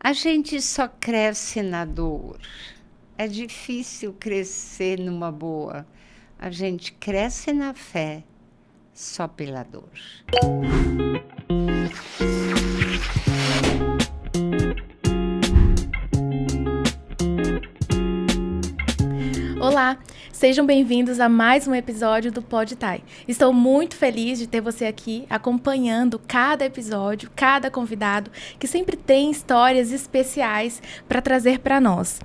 A gente só cresce na dor. É difícil crescer numa boa. A gente cresce na fé só pela dor. Olá, sejam bem-vindos a mais um episódio do Podtai. Estou muito feliz de ter você aqui acompanhando cada episódio, cada convidado, que sempre tem histórias especiais para trazer para nós.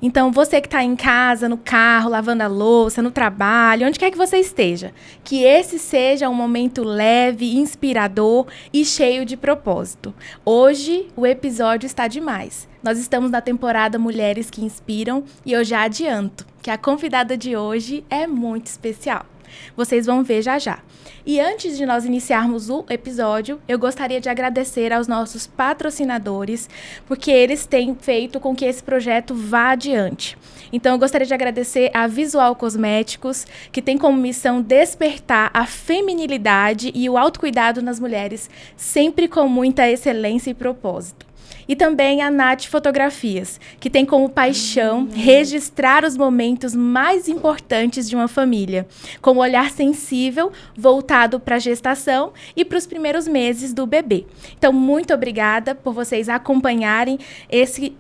Então, você que está em casa, no carro, lavando a louça, no trabalho, onde quer que você esteja, que esse seja um momento leve, inspirador e cheio de propósito. Hoje, o episódio está demais. Nós estamos na temporada Mulheres que Inspiram e eu já adianto que a convidada de hoje é muito especial. Vocês vão ver já já. E antes de nós iniciarmos o episódio, eu gostaria de agradecer aos nossos patrocinadores, porque eles têm feito com que esse projeto vá adiante. Então, eu gostaria de agradecer a Visual Cosméticos, que tem como missão despertar a feminilidade e o autocuidado nas mulheres, sempre com muita excelência e propósito. E também a Nath Fotografias, que tem como paixão registrar os momentos mais importantes de uma família, com um olhar sensível voltado para a gestação e para os primeiros meses do bebê. Então, muito obrigada por vocês acompanharem esse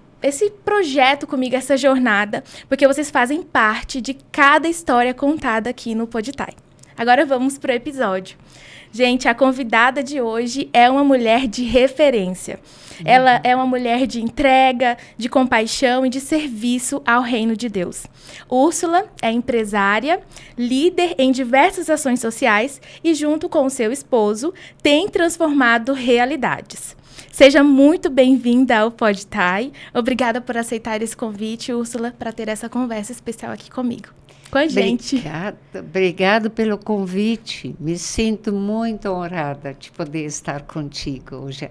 projeto comigo, essa jornada, porque vocês fazem parte de cada história contada aqui no Podtai. Agora vamos para o episódio. Gente, a convidada de hoje é uma mulher de referência. Ela é uma mulher de entrega, de compaixão e de serviço ao reino de Deus. Úrsula é empresária, líder em diversas ações sociais e, junto com o seu esposo, tem transformado realidades. Seja muito bem-vinda ao Podtai. Obrigada por aceitar esse convite, Úrsula, para ter essa conversa especial aqui comigo. Com a gente. Obrigada pelo convite. Me sinto muito honrada de poder estar contigo hoje.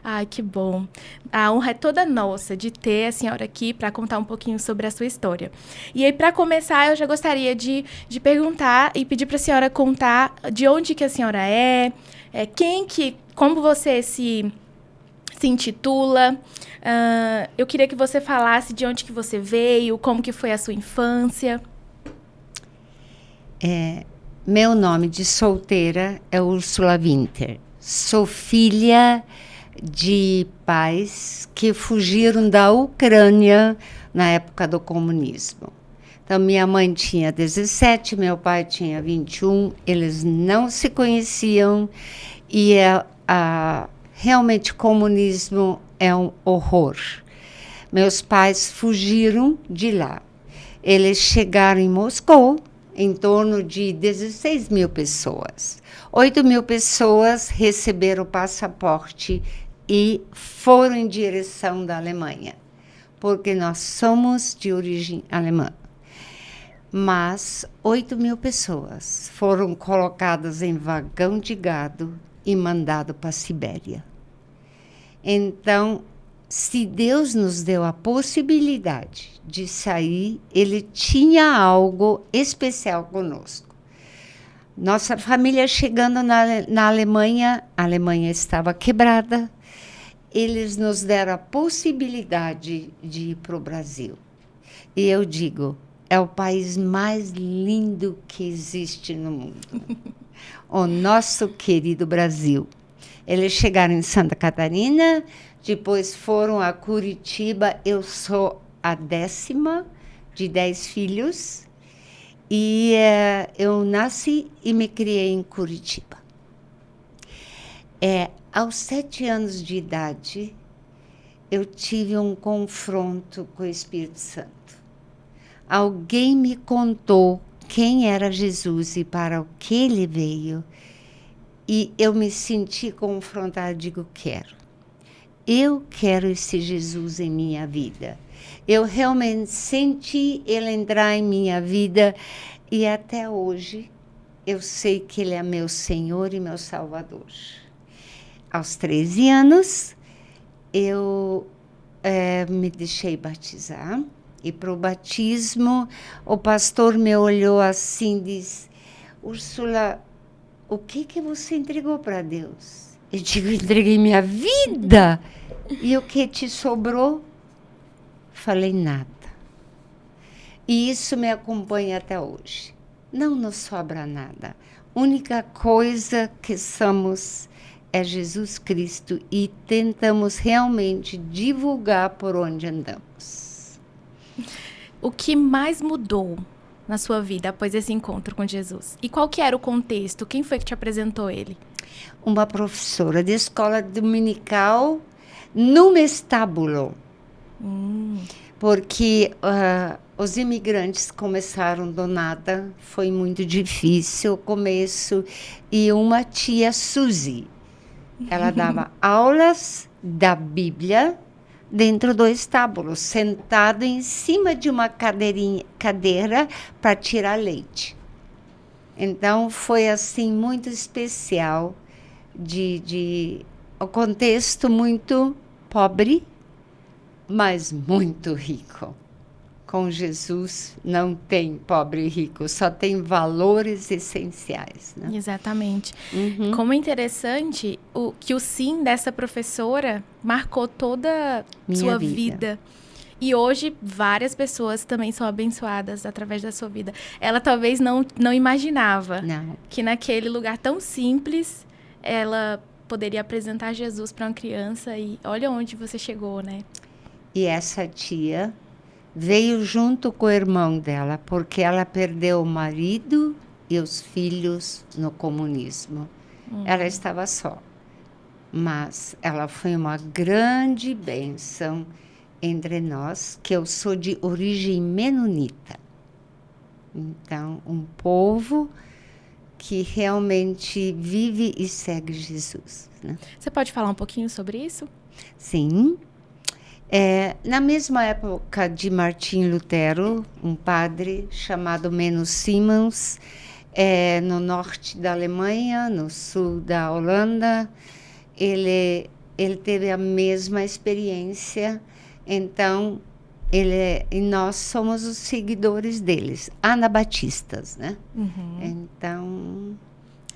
Ai, que bom. A honra é toda nossa de ter a senhora aqui para contar um pouquinho sobre a sua história. E aí, para começar, eu já gostaria de perguntar e pedir para a senhora contar de onde que a senhora como você se intitula. Eu queria que você falasse de onde que você veio, como que foi a sua infância. Meu nome de solteira é Úrsula Winter. Sou filha de pais que fugiram da Ucrânia na época do comunismo. Então, minha mãe tinha 17, meu pai tinha 21, eles não se conheciam e realmente o comunismo é um horror. Meus pais fugiram de lá. Eles chegaram em Moscou, em torno de 16 mil pessoas. 8 mil pessoas receberam o passaporte e foram em direção da Alemanha, porque nós somos de origem alemã. Mas 8 mil pessoas foram colocadas em vagão de gado e mandadas para a Sibéria. Então, se Deus nos deu a possibilidade de sair, Ele tinha algo especial conosco. Nossa família chegando na Alemanha, a Alemanha estava quebrada, eles nos deram a possibilidade de ir para o Brasil. E eu digo, é o país mais lindo que existe no mundo. O nosso querido Brasil. Eles chegaram em Santa Catarina, depois foram a Curitiba. Eu sou a 10ª de 10 filhos. E eu nasci e me criei em Curitiba. Aos 7 anos de idade, eu tive um confronto com o Espírito Santo. Alguém me contou quem era Jesus e para o que ele veio. E eu me senti confrontada, digo, quero. Eu quero esse Jesus em minha vida. Eu realmente senti ele entrar em minha vida e até hoje eu sei que ele é meu Senhor e meu Salvador. Aos 13 anos, eu me deixei batizar. E para o batismo, o pastor me olhou assim e disse, Úrsula, o que você entregou para Deus? Eu digo, entreguei minha vida. E o que te sobrou? Falei, nada. E isso me acompanha até hoje. Não nos sobra nada. Única coisa que somos é Jesus Cristo e tentamos realmente divulgar por onde andamos. O que mais mudou na sua vida após esse encontro com Jesus? E qual que era o contexto? Quem foi que te apresentou ele? Uma professora de escola dominical num estábulo. Porque os imigrantes começaram do nada, foi muito difícil o começo. E uma tia, Suzy, ela dava aulas da Bíblia dentro do estábulo, sentada em cima de uma cadeira para tirar leite. Então, foi assim muito especial, o contexto muito pobre, mas muito rico. Com Jesus não tem pobre e rico, só tem valores essenciais. Né? Exatamente. Como é interessante que o sim dessa professora marcou toda a sua vida. E hoje várias pessoas também são abençoadas através da sua vida. Ela talvez não imaginava que naquele lugar tão simples ela poderia apresentar Jesus para uma criança e olha onde você chegou, né? E essa tia veio junto com o irmão dela, porque ela perdeu o marido e os filhos no comunismo. Ela estava só. Mas ela foi uma grande bênção entre nós, que eu sou de origem menonita. Então, um povo que realmente vive e segue Jesus. Né? Você pode falar um pouquinho sobre isso? Sim. Na mesma época de Martim Lutero, um padre chamado Menno Simons, no norte da Alemanha, no sul da Holanda, ele teve a mesma experiência. Então, e nós somos os seguidores deles, anabatistas, né? Então...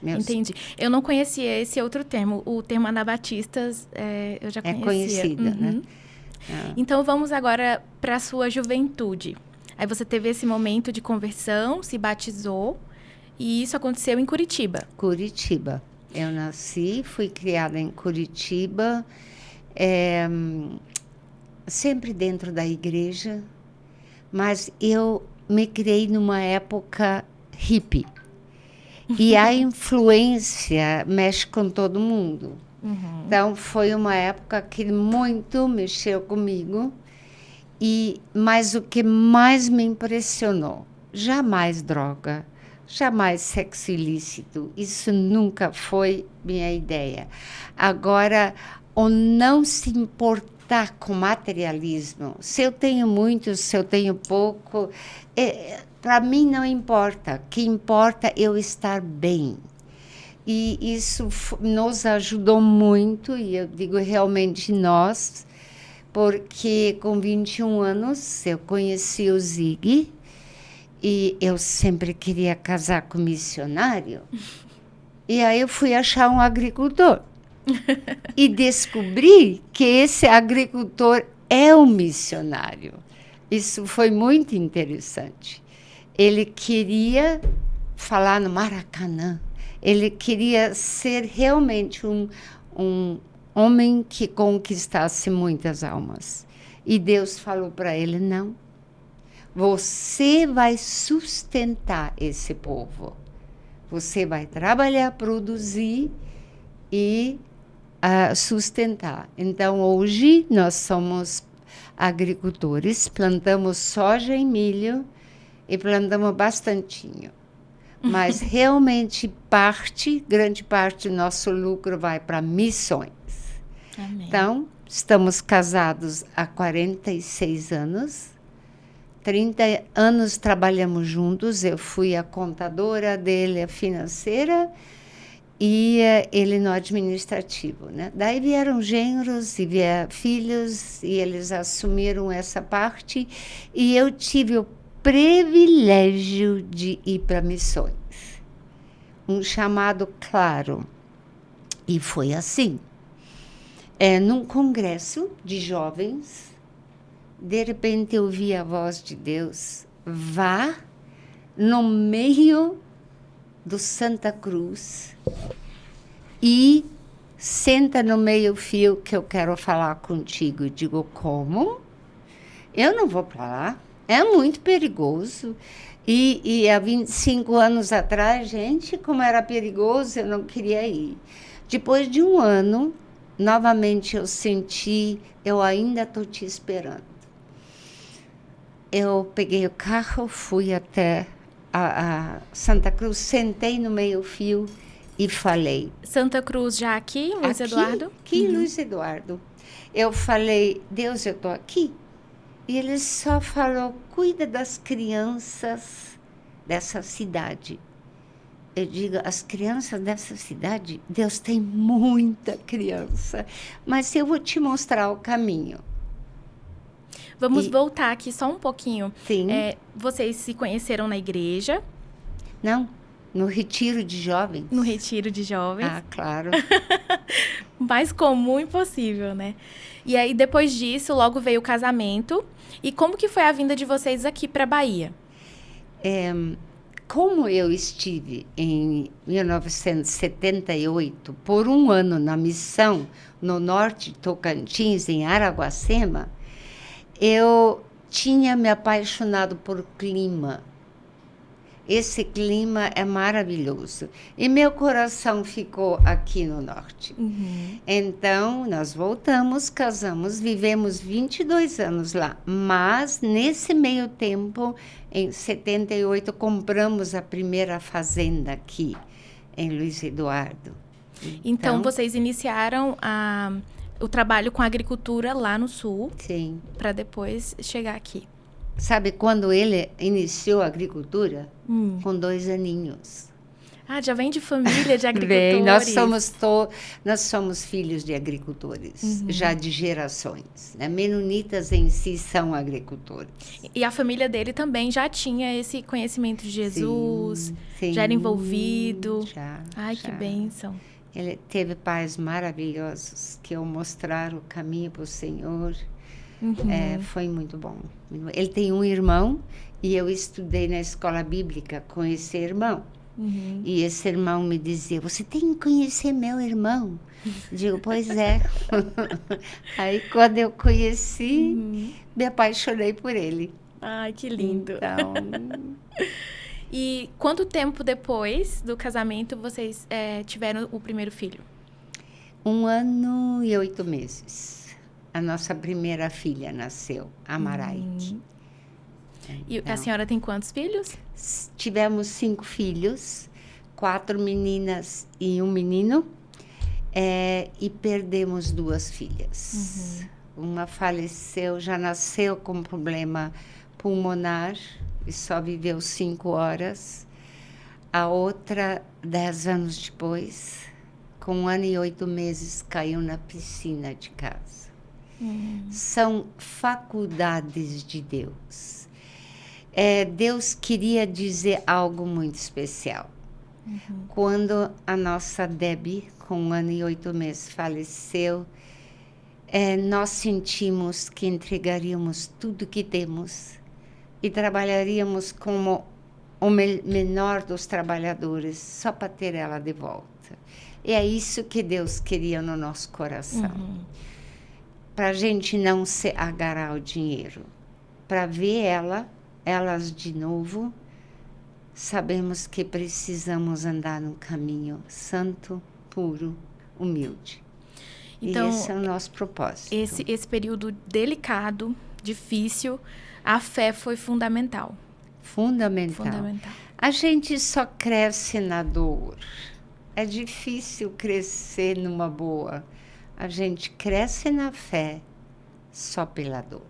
Entendi. Eu não conhecia esse outro termo. O termo anabatistas, eu já conhecia. É conhecido, né? Então, vamos agora para a sua juventude. Aí você teve esse momento de conversão, se batizou, e isso aconteceu em Curitiba. Curitiba. Eu nasci, fui criada em Curitiba, sempre dentro da igreja, mas eu me criei numa época hippie. E a influência mexe com todo mundo. Então, foi uma época que muito mexeu comigo. Mas o que mais me impressionou, jamais droga, jamais sexo ilícito. Isso nunca foi minha ideia. Agora, o não se importar com materialismo. Se eu tenho muito, se eu tenho pouco, para mim não importa. O que importa é eu estar bem. E isso nos ajudou muito, e eu digo realmente nós, porque com 21 anos eu conheci o Zig, e eu sempre queria casar com missionário. E aí eu fui achar um agricultor. E descobri que esse agricultor é um missionário. Isso foi muito interessante. Ele queria falar no Maracanã. Ele queria ser realmente um homem que conquistasse muitas almas. E Deus falou para ele, não. Você vai sustentar esse povo. Você vai trabalhar, produzir e sustentar. Então, hoje, nós somos agricultores, plantamos soja e milho e plantamos bastantinho. Mas realmente grande parte do nosso lucro vai para missões. Amém. Então, estamos casados há 46 anos. 30 anos trabalhamos juntos. Eu fui a contadora dele, a financeira, e ele no administrativo. Né? Daí vieram genros e vieram filhos, e eles assumiram essa parte. E eu tive o privilégio de ir para missões. Um chamado claro. E foi assim. Num congresso de jovens, de repente eu vi a voz de Deus: vá no meio do Santa Cruz e senta no meio-fio que eu quero falar contigo. Eu digo, como? Eu não vou para lá. É muito perigoso. E há 25 anos atrás, gente, como era perigoso, eu não queria ir. Depois de um ano, novamente eu senti, eu ainda estou te esperando. Eu peguei o carro, fui até a Santa Cruz, sentei no meio-fio e falei. Santa Cruz já aqui, Luiz Eduardo? Aqui, Luiz Eduardo. Eu falei, Deus, eu estou aqui. E ele só falou, cuida das crianças dessa cidade. Eu digo, as crianças dessa cidade, Deus tem muita criança, mas eu vou te mostrar o caminho. Vamos voltar aqui só um pouquinho. Sim. Vocês se conheceram na igreja? Não, no retiro de jovens. No retiro de jovens. Ah, claro. Mais comum impossível, né? E aí, depois disso, logo veio o casamento. E como que foi a vinda de vocês aqui para Bahia? Como eu estive em 1978 por um ano na missão no norte de Tocantins, em Araguacema, eu tinha me apaixonado por clima. Esse clima é maravilhoso. E meu coração ficou aqui no norte. Uhum. Então, nós voltamos, casamos, vivemos 22 anos lá. Mas, nesse meio tempo, em 78, compramos a primeira fazenda aqui, em Luiz Eduardo. Então vocês iniciaram o trabalho com a agricultura lá no sul. Sim. Para depois chegar aqui. Sabe quando ele iniciou a agricultura? Com 2 aninhos. Ah, já vem de família de agricultores. Nós somos filhos de agricultores, já de gerações. Né? Menonitas em si são agricultores. E a família dele também já tinha esse conhecimento de Jesus, sim, já era envolvido. Já. Ai, que bênção. Ele teve pais maravilhosos que o mostraram o caminho para o Senhor. Foi muito bom. Ele tem um irmão e eu estudei na escola bíblica com esse irmão. E esse irmão me dizia, você tem que conhecer meu irmão. Digo, pois é. Aí, quando eu conheci, me apaixonei por ele. Ai, que lindo. Então... E quanto tempo depois do casamento vocês tiveram o primeiro filho? 1 ano e 8 meses. A nossa primeira filha nasceu, a Maraike. E a senhora tem quantos filhos? Tivemos 5 filhos, 4 meninas e 1 menino, e perdemos 2 filhas. Uma faleceu, já nasceu com problema pulmonar e só viveu 5 horas. A outra, 10 anos depois, com 1 ano e 8 meses, caiu na piscina de casa. São faculdades de Deus. Deus queria dizer algo muito especial. Quando a nossa Debbie, com 1 ano e 8 meses, faleceu, nós sentimos que entregaríamos tudo que temos e trabalharíamos como o menor dos trabalhadores, só para ter ela de volta. E é isso que Deus queria no nosso coração. Para a gente não se agarrar ao dinheiro. Para ver elas de novo, sabemos que precisamos andar num caminho santo, puro, humilde. Então, e esse é o nosso propósito. Esse período delicado, difícil, a fé foi fundamental. Fundamental. A gente só cresce na dor. É difícil crescer numa boa. A gente cresce na fé só pela dor.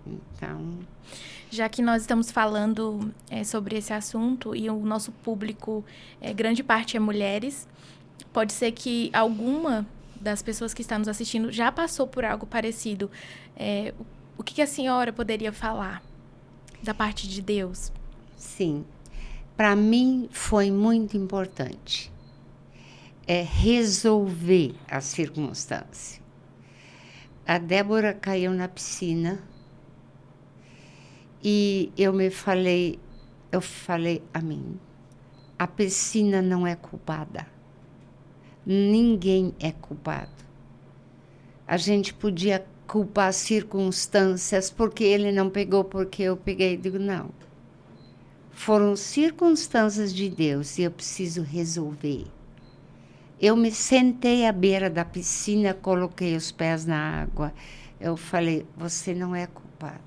Então... Já que nós estamos falando sobre esse assunto e o nosso público, grande parte é mulheres, pode ser que alguma das pessoas que estão nos assistindo já passou por algo parecido. O que a senhora poderia falar da parte de Deus? Sim, para mim foi muito importante. é resolver a circunstância. A Débora caiu na piscina e eu falei a mim, a piscina não é culpada. Ninguém é culpado. A gente podia culpar as circunstâncias porque ele não pegou, porque eu peguei. Digo, não. Foram circunstâncias de Deus e eu preciso resolver. Eu me sentei à beira da piscina, coloquei os pés na água. Eu falei, você não é culpado.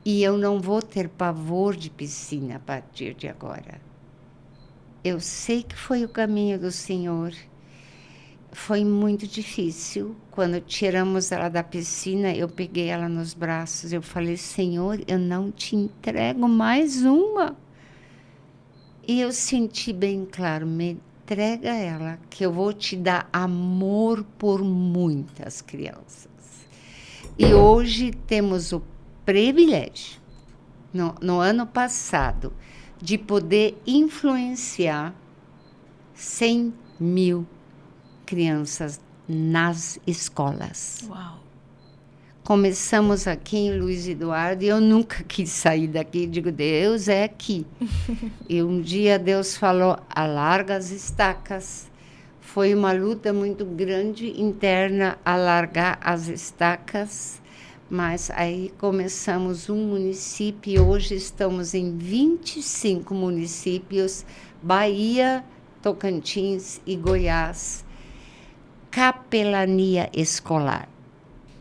E eu não vou ter pavor de piscina a partir de agora. Eu sei que foi o caminho do Senhor. Foi muito difícil. Quando tiramos ela da piscina, eu peguei ela nos braços. Eu falei, Senhor, eu não te entrego mais uma. E eu senti bem claro, me entrega ela, que eu vou te dar amor por muitas crianças. E hoje temos o privilégio, no ano passado, de poder influenciar 100 mil crianças nas escolas. Uau! Começamos aqui em Luiz Eduardo e eu nunca quis sair daqui. Digo, Deus é aqui. E um dia Deus falou, alarga as estacas. Foi uma luta muito grande interna, alargar as estacas. Mas aí começamos um município e hoje estamos em 25 municípios, Bahia, Tocantins e Goiás. Capelania escolar.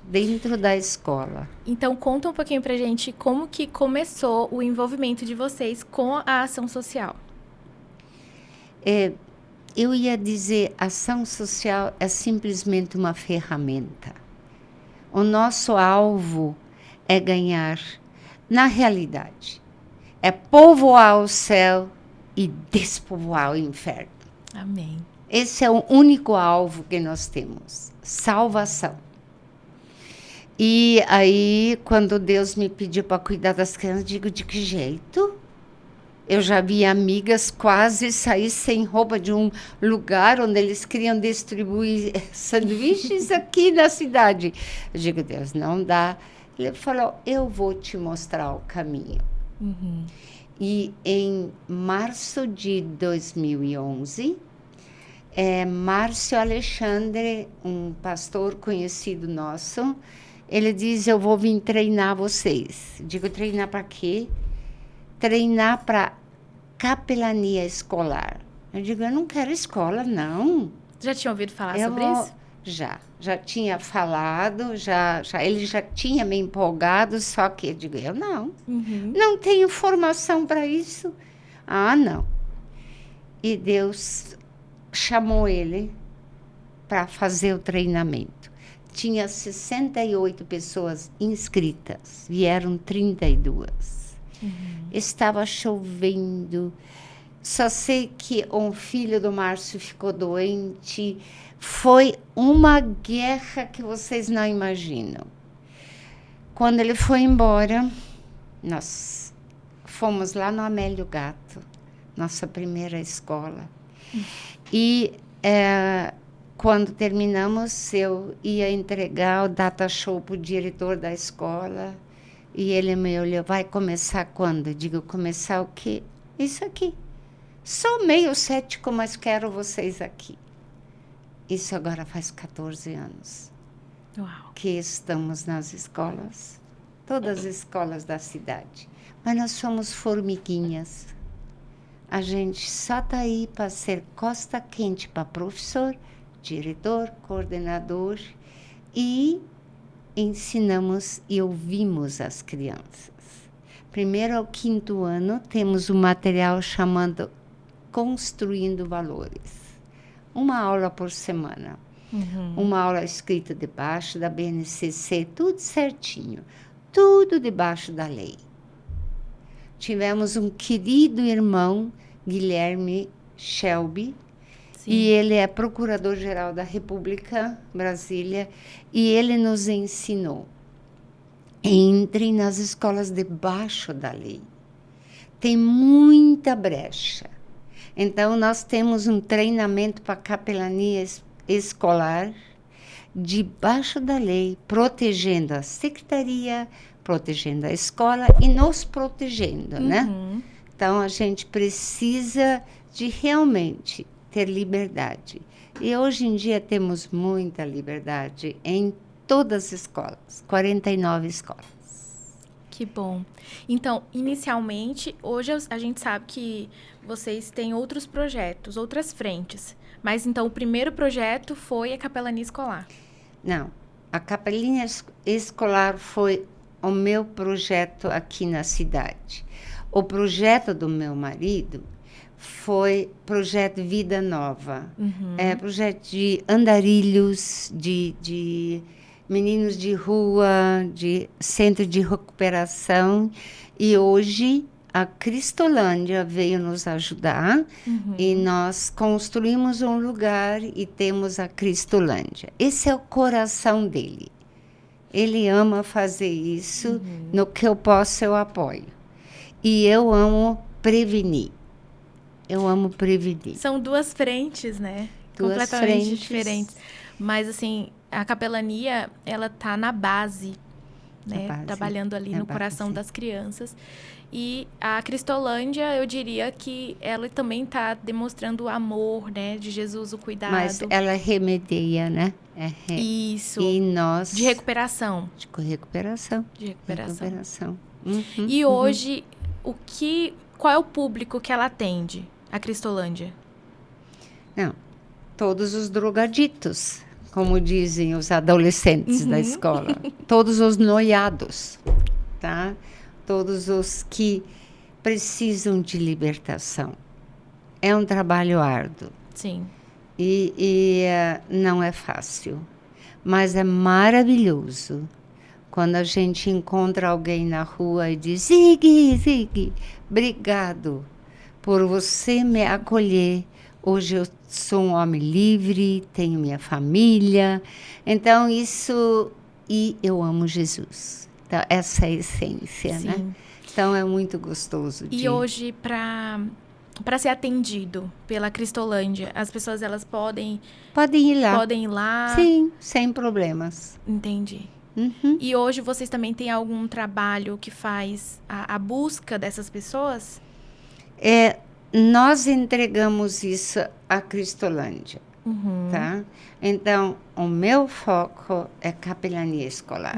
Dentro da escola. Então, conta um pouquinho pra gente como que começou o envolvimento de vocês com a ação social. Eu ia dizer, ação social é simplesmente uma ferramenta. O nosso alvo é ganhar, na realidade, é povoar o céu e despovoar o inferno. Amém. Esse é o único alvo que nós temos, salvação. E aí, quando Deus me pediu para cuidar das crianças, eu digo, de que jeito? Eu já vi amigas quase sair sem roupa de um lugar onde eles queriam distribuir sanduíches aqui na cidade. Eu digo, Deus, não dá. Ele falou, eu vou te mostrar o caminho. Uhum. E em março de 2011... Márcio Alexandre, um pastor conhecido nosso, ele diz, eu vou vir treinar vocês. Digo, treinar para quê? Treinar para capelania escolar. Eu digo, eu não quero escola, não. Já tinha ouvido falar sobre isso? Já tinha falado, ele já tinha me empolgado, só que eu digo, eu não. Uhum. Não tenho formação para isso. Ah, não. E Deus chamou ele para fazer o treinamento. Tinha 68 pessoas inscritas, vieram 32. Uhum. Estava chovendo. Só sei que um filho do Márcio ficou doente. Foi uma guerra que vocês não imaginam. Quando ele foi embora, nós fomos lá no Amélio Gato, nossa primeira escola. E quando terminamos, eu ia entregar o data show para o diretor da escola. E ele me olhou, vai começar quando? Eu digo, começar o quê? Isso aqui. Sou meio cético, mas quero vocês aqui. Isso agora faz 14 anos. Uau. Que estamos nas escolas, todas as escolas da cidade. Mas nós somos formiguinhas. A gente só está aí para ser costa quente para professor, diretor, coordenador e ensinamos e ouvimos as crianças. Primeiro ao 5º ano, temos um material chamado Construindo Valores. Uma aula por semana. Uhum. Uma aula escrita debaixo da BNCC, tudo certinho. Tudo debaixo da lei. Tivemos um querido irmão, Guilherme Shelby, Sim. e ele é procurador-geral da República, Brasília, e ele nos ensinou. Entre nas escolas debaixo da lei. Tem muita brecha. Então, nós temos um treinamento para capelania escolar, debaixo da lei, protegendo a secretaria, protegendo a escola e nos protegendo, né? Então, a gente precisa de realmente ter liberdade. E hoje em dia temos muita liberdade em todas as escolas, 49 escolas. Que bom. Então, inicialmente, hoje a gente sabe que vocês têm outros projetos, outras frentes. Mas, então, o primeiro projeto foi a capelania escolar. Não, a capelania escolar foi o meu projeto aqui na cidade. O projeto do meu marido foi projeto Vida Nova. É projeto de andarilhos, de meninos de rua, de centro de recuperação. E hoje a Cristolândia veio nos ajudar e nós construímos um lugar e temos a Cristolândia. Esse é o coração dele. Ele ama fazer isso. No que eu posso, eu apoio. E eu amo prevenir. Eu amo prevenir. São duas frentes, né? Duas completamente frentes diferentes. Mas, assim, a capelania, ela tá na base, né? base, Trabalhando ali no coração das crianças. E a Cristolândia, eu diria que ela também está demonstrando o amor, né? De Jesus, o cuidado. Mas ela remedia, né? Isso. E nós... De recuperação. De recuperação. De recuperação. E hoje, qual é o público que ela atende, a Cristolândia? Não, todos os drogaditos, como dizem os adolescentes da escola. Todos os noiados, tá? Todos os que precisam de libertação. É um trabalho árduo. Sim. E não é fácil, mas é maravilhoso quando a gente encontra alguém na rua e diz: Ziggy, obrigado por você me acolher. Hoje eu sou um homem livre, tenho minha família. Então, isso... E eu amo Jesus. Então, essa é a essência, Sim. né? Então, é muito gostoso. E hoje, para ser atendido pela Cristolândia, as pessoas, elas podem ir lá. Podem ir lá? Sim, sem problemas. Entendi. E hoje vocês também têm algum trabalho que faz a busca dessas pessoas? Nós entregamos isso à Cristolândia, tá? Então, o meu foco é capelania escolar.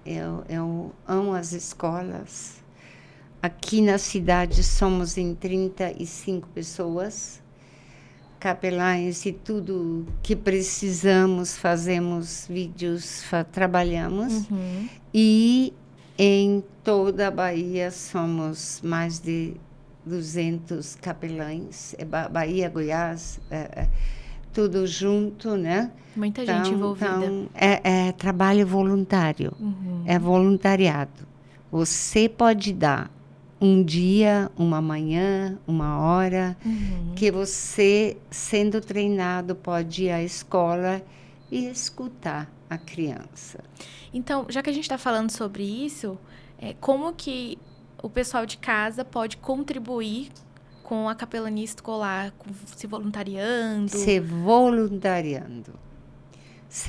Eu amo as escolas. Aqui na cidade somos em 35 pessoas, capelães e tudo que precisamos, fazemos vídeos, trabalhamos. E em toda a Bahia somos mais de 200 capelães, Bahia, Goiás, tudo junto, né? Muita gente envolvida. Então, é trabalho voluntário, é voluntariado. Você pode dar um dia, uma manhã, uma hora, que você, sendo treinado, pode ir à escola e escutar a criança. Então, já que a gente está falando sobre isso, como que o pessoal de casa pode contribuir com a capelania escolar, se voluntariando? Se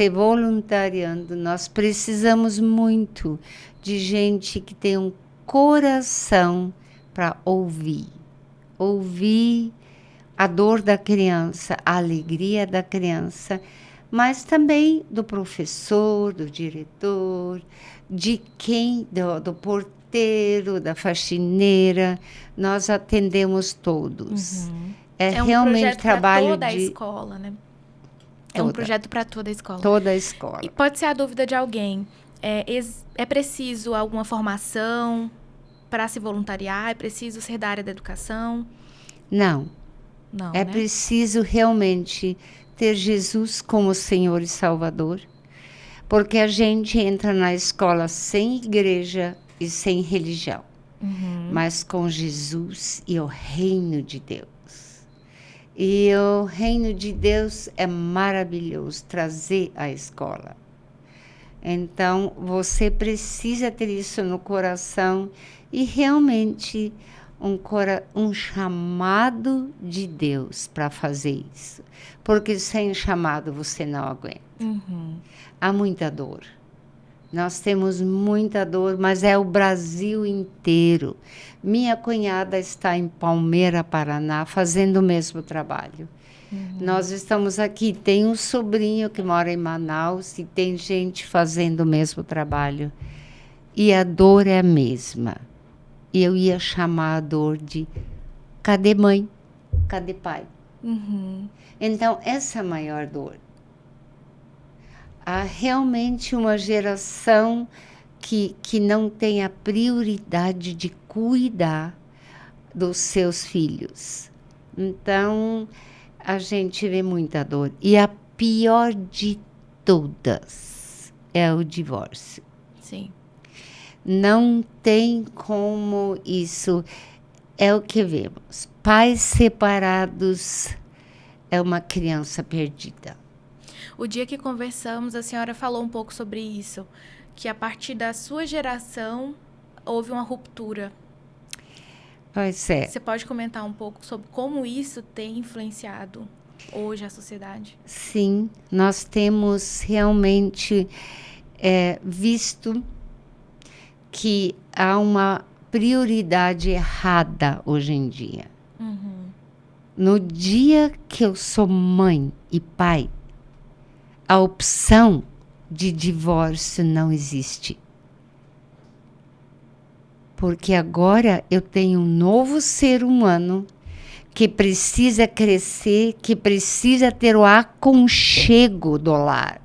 voluntariando. Nós precisamos muito de gente que tem um coração para ouvir a dor da criança, a alegria da criança, mas também do professor, do diretor, do porteiro, da faxineira. Nós atendemos todos. É realmente um trabalho para toda a escola, né? É um projeto para toda a escola. Toda a escola. E pode ser a dúvida de alguém. É preciso alguma formação para se voluntariar? É preciso ser da área da educação? Não, né? Preciso realmente ter Jesus como Senhor e Salvador, porque a gente entra na escola sem igreja e sem religião, mas com Jesus e o reino de Deus. E o reino de Deus é maravilhoso trazer à escola. Então, você precisa ter isso no coração e realmente um chamado de Deus para fazer isso. Porque sem chamado você não aguenta. Há muita dor. Nós temos muita dor, mas é o Brasil inteiro. Minha cunhada está em Palmeira, Paraná, fazendo o mesmo trabalho. Nós estamos aqui, tem um sobrinho que mora em Manaus e tem gente fazendo o mesmo trabalho. E a dor é a mesma. E eu ia chamar a dor de cadê mãe? Cadê pai? Então, essa é a maior dor. Há realmente uma geração que não tem a prioridade de cuidar dos seus filhos. Então, a gente vê muita dor. E a pior de todas é o divórcio. Sim. Não tem como isso. É o que vemos. Pais separados é uma criança perdida. O dia que conversamos, a senhora falou um pouco sobre isso, que a partir da sua geração houve uma ruptura. Pois é. Você pode comentar um pouco sobre como isso tem influenciado hoje a sociedade? Sim, nós temos realmente visto que há uma prioridade errada hoje em dia. No dia que eu sou mãe e pai, a opção de divórcio não existe. Porque agora eu tenho um novo ser humano que precisa crescer, que precisa ter o aconchego do lar.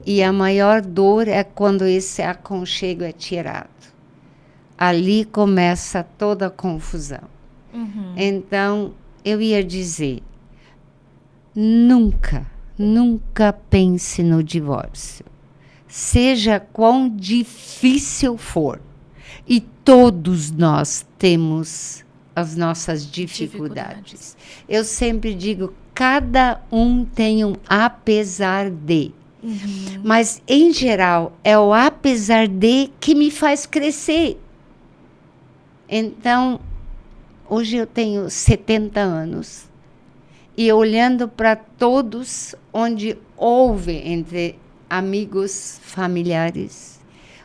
E a maior dor é quando esse aconchego é tirado. Ali começa toda a confusão. Então, eu ia dizer, nunca pense no divórcio. Seja quão difícil for. E todos nós temos as nossas dificuldades. Eu sempre digo, cada um tem um apesar de. Mas, em geral, é o apesar de que me faz crescer. Então, hoje eu tenho 70 anos. E olhando para todos onde houve entre amigos, familiares,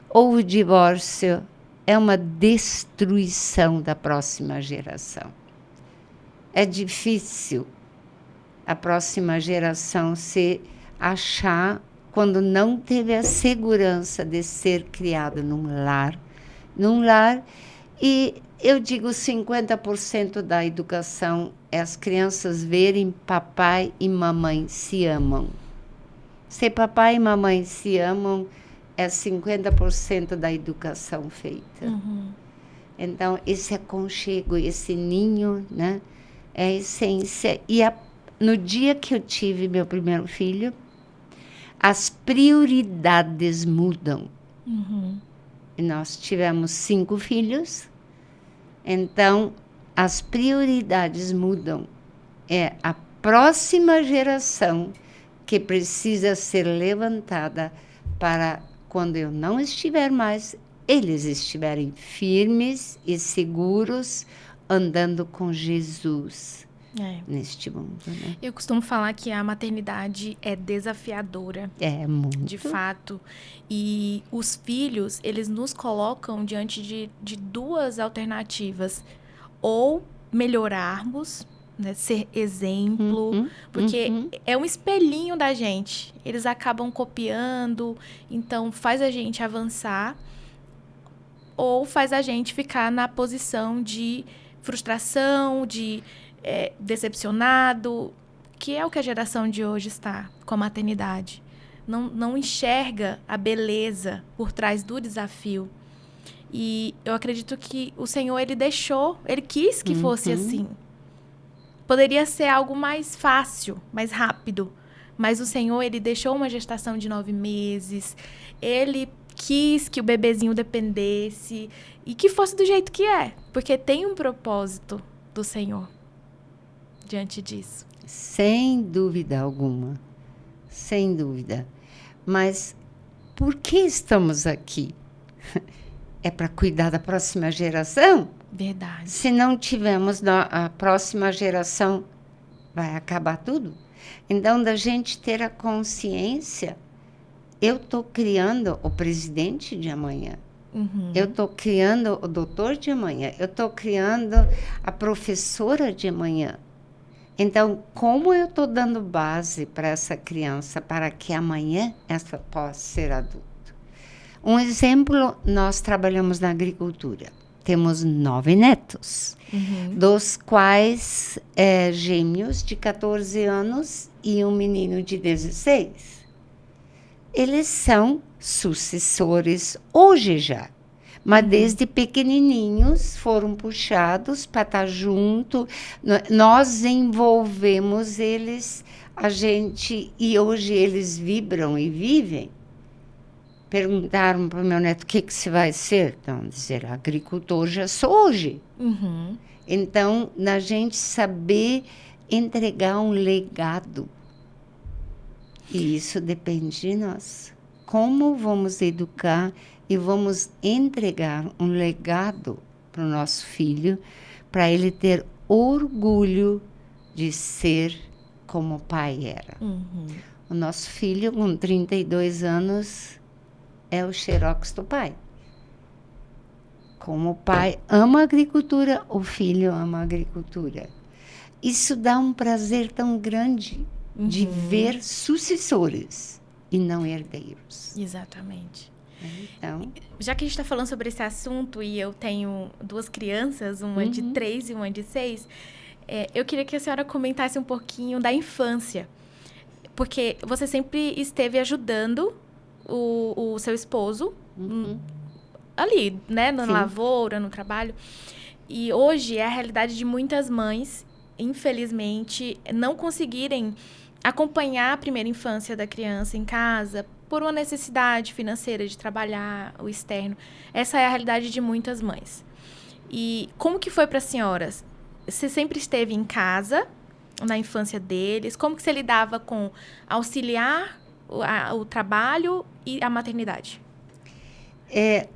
houve divórcio, é uma destruição da próxima geração. É difícil a próxima geração se achar quando não teve a segurança de ser criado num lar. E eu digo 50% da educação é as crianças verem papai e mamãe se amam. Se papai e mamãe se amam, é 50% da educação feita. Então, esse aconchego, esse ninho, né, é a essência. E no dia que eu tive meu primeiro filho, as prioridades mudam. E nós tivemos 5 filhos, então as prioridades mudam. É a próxima geração que precisa ser levantada para, quando eu não estiver mais, eles estiverem firmes e seguros, andando com Jesus neste mundo. Né? Eu costumo falar que a maternidade é desafiadora. É muito. De fato. E os filhos, eles nos colocam diante de duas alternativas. Ou melhorarmos, né, ser exemplo, porque é um espelhinho da gente. Eles acabam copiando, então faz a gente avançar ou faz a gente ficar na posição de frustração, de decepcionado, que é o que a geração de hoje está com a maternidade. Não enxerga a beleza por trás do desafio. E eu acredito que o Senhor, Ele quis que fosse assim. Poderia ser algo mais fácil, mais rápido. Mas o Senhor, Ele deixou uma gestação de 9 meses. Ele quis que o bebezinho dependesse. E que fosse do jeito que é. Porque tem um propósito do Senhor diante disso. Sem dúvida alguma. Sem dúvida. Mas por que estamos aqui? É para cuidar da próxima geração? Verdade. Se não tivermos, a próxima geração vai acabar tudo. Então, da gente ter a consciência, eu estou criando o presidente de amanhã. Eu estou criando o doutor de amanhã. Eu estou criando a professora de amanhã. Então, como eu estou dando base para essa criança, para que amanhã ela possa ser adulta? Um exemplo, nós trabalhamos na agricultura. Temos 9 netos, dos quais gêmeos de 14 anos e um menino de 16. Eles são sucessores hoje já, mas desde pequenininhos foram puxados para estar junto. Nós envolvemos eles, e hoje eles vibram e vivem. Perguntaram para o meu neto, o que você vai ser? Então, dizer, agricultor já sou hoje. Então, na gente saber entregar um legado. E isso depende de nós. Como vamos educar e vamos entregar um legado para o nosso filho, para ele ter orgulho de ser como o pai era. O nosso filho, com 32 anos, é o xerox do pai. Como o pai ama a agricultura, o filho ama a agricultura. Isso dá um prazer tão grande de ver sucessores e não herdeiros. Exatamente. Então, já que a gente está falando sobre esse assunto e eu tenho 2 crianças, uma de 3 e uma de 6, eu queria que a senhora comentasse um pouquinho da infância. Porque você sempre esteve ajudando o seu esposo ali, né? Na lavoura, no trabalho. E hoje é a realidade de muitas mães, infelizmente, não conseguirem acompanhar a primeira infância da criança em casa por uma necessidade financeira de trabalhar o externo. Essa é a realidade de muitas mães. E como que foi para as senhoras? Você sempre esteve em casa, na infância deles? Como que você lidava com auxiliar o trabalho e a maternidade?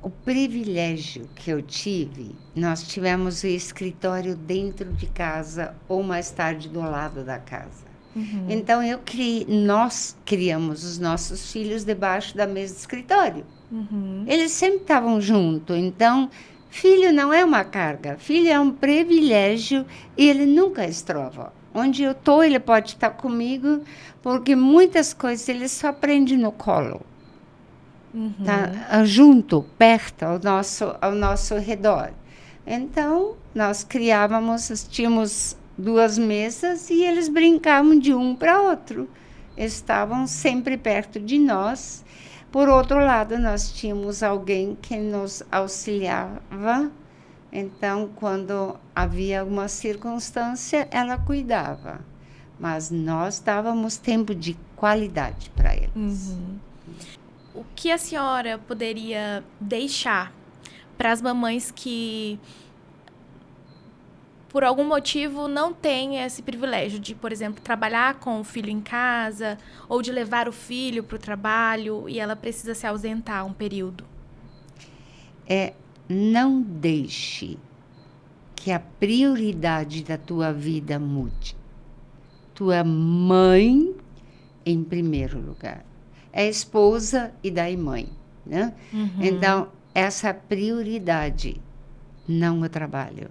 O privilégio que eu tive, nós tivemos o escritório dentro de casa ou mais tarde do lado da casa. Então, nós criamos os nossos filhos debaixo da mesa de escritório. Eles sempre estavam juntos. Então, filho não é uma carga, filho é um privilégio e ele nunca estrova. Onde eu estou, ele pode estar comigo, porque muitas coisas ele só aprende no colo. Tá junto, perto, ao nosso redor. Então, nós tínhamos 2 mesas e eles brincavam de um para outro. Estavam sempre perto de nós. Por outro lado, nós tínhamos alguém que nos auxiliava. Então, quando havia alguma circunstância, ela cuidava. Mas nós dávamos tempo de qualidade para eles. O que a senhora poderia deixar para as mamães que, por algum motivo, não têm esse privilégio de, por exemplo, trabalhar com o filho em casa ou de levar o filho para o trabalho e ela precisa se ausentar um período? Não deixe que a prioridade da tua vida mude. Tua mãe em primeiro lugar. É esposa e daí mãe, né? Então, essa prioridade, não o trabalho.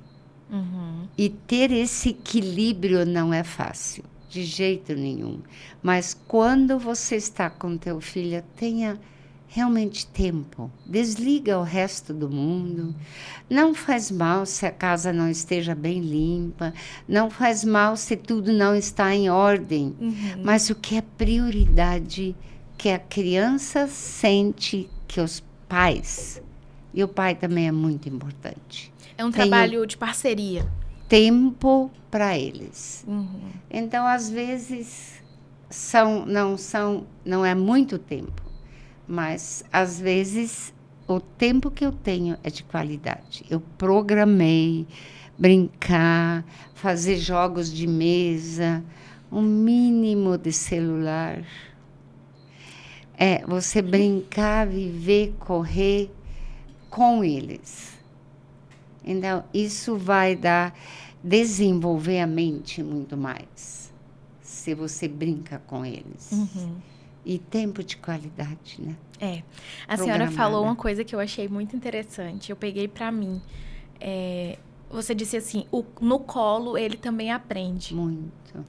E ter esse equilíbrio não é fácil, de jeito nenhum. Mas quando você está com teu filho, tenha realmente tempo. Desliga o resto do mundo. Não faz mal se a casa não esteja bem limpa. Não faz mal se tudo não está em ordem. Mas o que é prioridade, que a criança sente que os pais... E o pai também é muito importante. É um trabalho de parceria. Tempo para eles. Então, às vezes, não é muito tempo. Mas, às vezes, o tempo que eu tenho é de qualidade. Eu programei brincar, fazer jogos de mesa, um mínimo de celular. Você brincar, viver, correr com eles. Então, isso vai desenvolver a mente muito mais, se você brinca com eles. E tempo de qualidade, né? A senhora falou uma coisa que eu achei muito interessante. Eu peguei para mim. Você disse assim, no colo ele também aprende. Muito.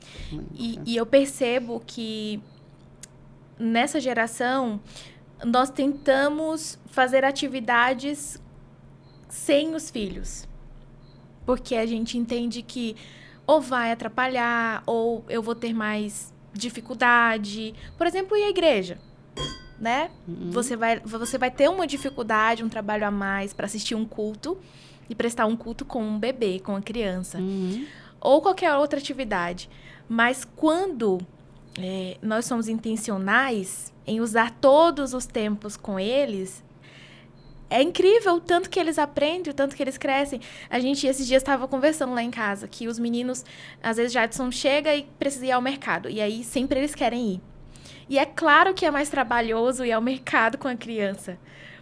E eu percebo que nessa geração nós tentamos fazer atividades sem os filhos. Porque a gente entende que ou vai atrapalhar, ou eu vou ter mais dificuldade. Por exemplo, ir à igreja, né? Você vai ter uma dificuldade, um trabalho a mais para assistir um culto e prestar um culto com um bebê, com uma criança. Ou qualquer outra atividade. Mas quando nós somos intencionais em usar todos os tempos com eles, é incrível o tanto que eles aprendem, o tanto que eles crescem. A gente, esses dias, estava conversando lá em casa, que os meninos, às vezes, Jadson chega e precisa ir ao mercado. E aí, sempre eles querem ir. E é claro que é mais trabalhoso ir ao mercado com a criança.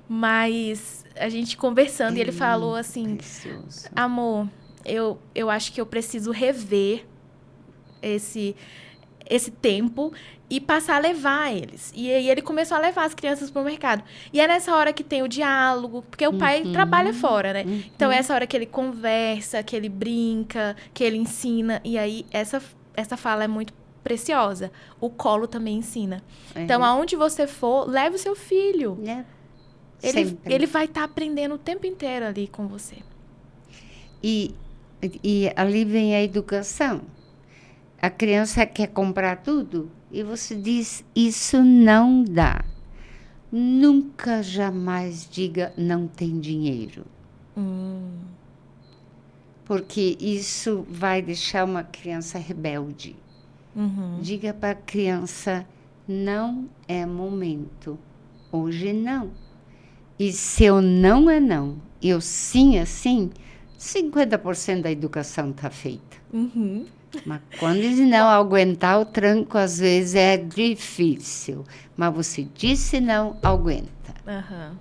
Mas a gente conversando, e ele falou assim, precioso. Amor, eu acho que eu preciso rever esse tempo e passar a levar eles. E aí ele começou a levar as crianças para o mercado. E é nessa hora que tem o diálogo, porque o pai trabalha fora, né? Então é essa hora que ele conversa, que ele brinca, que ele ensina. E aí essa fala é muito preciosa. O colo também ensina. Então, aonde você for, leve o seu filho. Ele vai estar aprendendo o tempo inteiro ali com você. E ali vem a educação. A criança quer comprar tudo e você diz, isso não dá. Nunca, jamais diga, não tem dinheiro. Porque isso vai deixar uma criança rebelde. Diga para a criança, não é momento. Hoje não. E seu não é não, e o sim é sim, 50% da educação está feita. Mas quando eles não aguentar o tranco, às vezes é difícil. Mas você disse não, aguenta.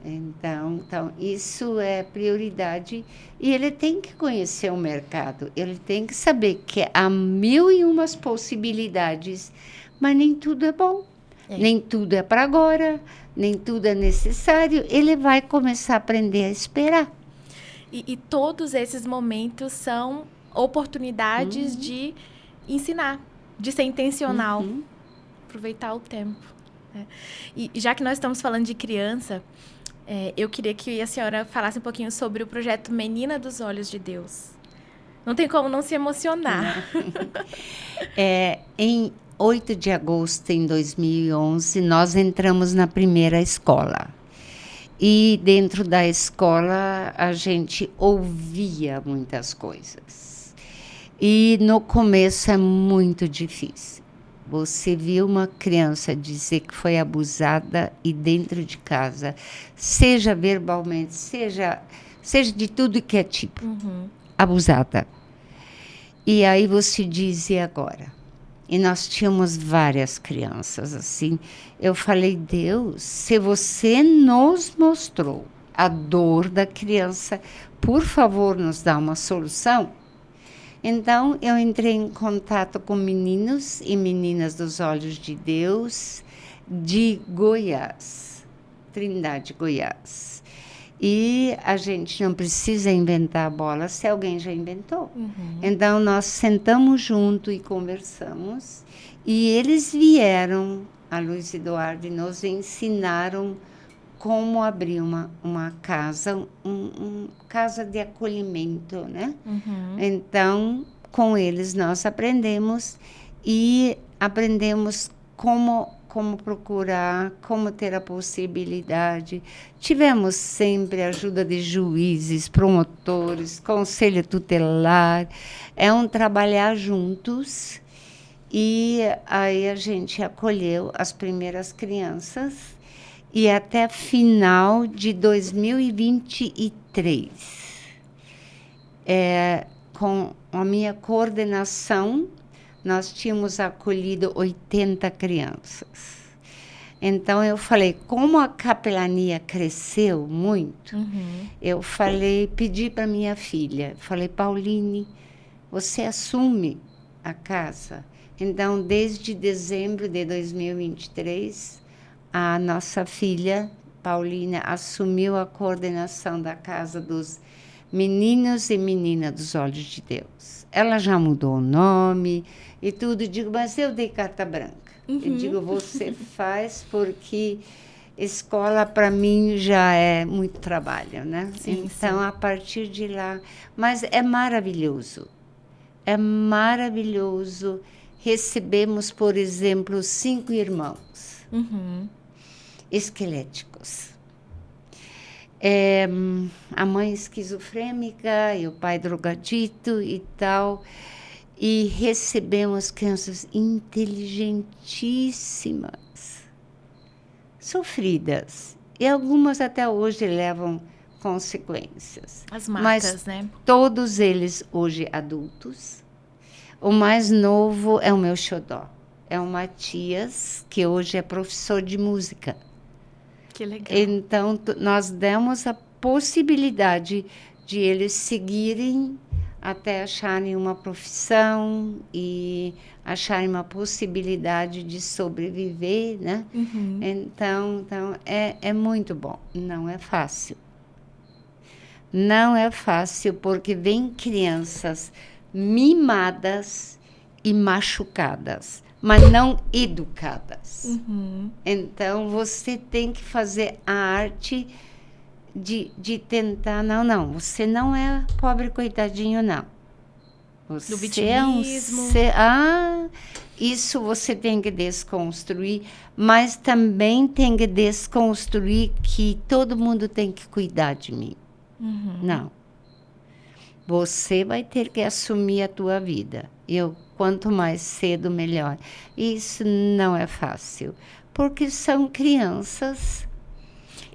Então, isso é prioridade. E ele tem que conhecer o mercado. Ele tem que saber que há 1001 possibilidades, mas nem tudo é bom. Nem tudo é para agora, nem tudo é necessário. Ele vai começar a aprender a esperar. E todos esses momentos são oportunidades de ensinar, de ser intencional, aproveitar o tempo. E já que nós estamos falando de criança, eu queria que a senhora falasse um pouquinho sobre o projeto Menina dos Olhos de Deus. Não tem como não se emocionar. Em 8 de agosto de 2011, nós entramos na primeira escola. E dentro da escola a gente ouvia muitas coisas. E no começo é muito difícil. Você viu uma criança dizer que foi abusada e dentro de casa, seja verbalmente, seja de tudo que é tipo, abusada. E aí você diz, e agora? E nós tínhamos várias crianças assim. Eu falei, Deus, se você nos mostrou a dor da criança, por favor, nos dá uma solução. Então, eu entrei em contato com meninos e meninas dos Olhos de Deus de Goiás, Trindade, Goiás. E a gente não precisa inventar a bola se alguém já inventou. Então, nós sentamos junto e conversamos. E eles vieram, a Luiz Eduardo, e nos ensinaram como abrir uma casa, casa de acolhimento, né? Então, com eles nós aprendemos e aprendemos como procurar, como ter a possibilidade. Tivemos sempre a ajuda de juízes, promotores, conselho tutelar. É um trabalhar juntos. E aí a gente acolheu as primeiras crianças. E até final de 2023, com a minha coordenação, nós tínhamos acolhido 80 crianças. Então, eu falei, como a capelania cresceu muito, eu falei, pedi para minha filha, falei, Pauline, você assume a casa. Então, desde dezembro de 2023, a nossa filha, Paulina, assumiu a coordenação da Casa dos Meninos e Meninas dos Olhos de Deus. Ela já mudou o nome e tudo. Eu digo, mas eu dei carta branca. Eu digo, você faz porque escola para mim já é muito trabalho, né? Sim, então, a partir de lá... Mas é maravilhoso. É maravilhoso. Recebemos, por exemplo, 5 irmãos esqueléticos. A mãe esquizofrênica e o pai drogadito e tal. E recebemos crianças inteligentíssimas, sofridas. E algumas até hoje levam consequências. As marcas, mas né? Todos eles hoje adultos. O mais novo é o meu xodó. É o Matias, que hoje é professor de música. Que legal. Então, nós demos a possibilidade de eles seguirem até acharem uma profissão e acharem uma possibilidade de sobreviver, né? Então é muito bom. Não é fácil. Não é fácil, porque vem crianças mimadas e machucadas, mas não educadas. Então, você tem que fazer a arte de tentar... Não, você não é pobre coitadinho, não. Você do vitimismo. Isso você tem que desconstruir, mas também tem que desconstruir que todo mundo tem que cuidar de mim. Não. Você vai ter que assumir a tua vida. Quanto mais cedo, melhor. Isso não é fácil, porque são crianças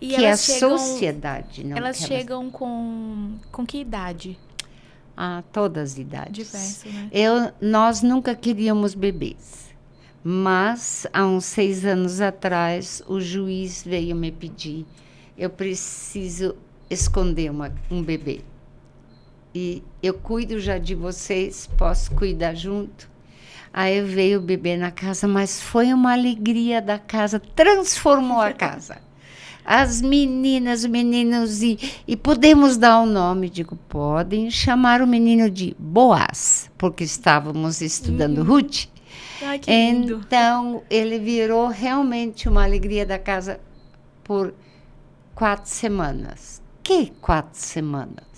e que a sociedade não quer. Elas chegam com que idade? Todas as idades. Diverso, né? Nós nunca queríamos bebês, mas há uns 6 anos atrás o juiz veio me pedir, eu preciso esconder um bebê. E eu cuido já de vocês, posso cuidar junto? Aí veio o bebê na casa, mas foi uma alegria da casa, transformou a casa. As meninas, os meninos, e podemos dar um nome? Digo, podem chamar o menino de Boaz, porque estávamos estudando Ruth. Ai, que lindo. Então, ele virou realmente uma alegria da casa por 4 semanas. Que 4 semanas?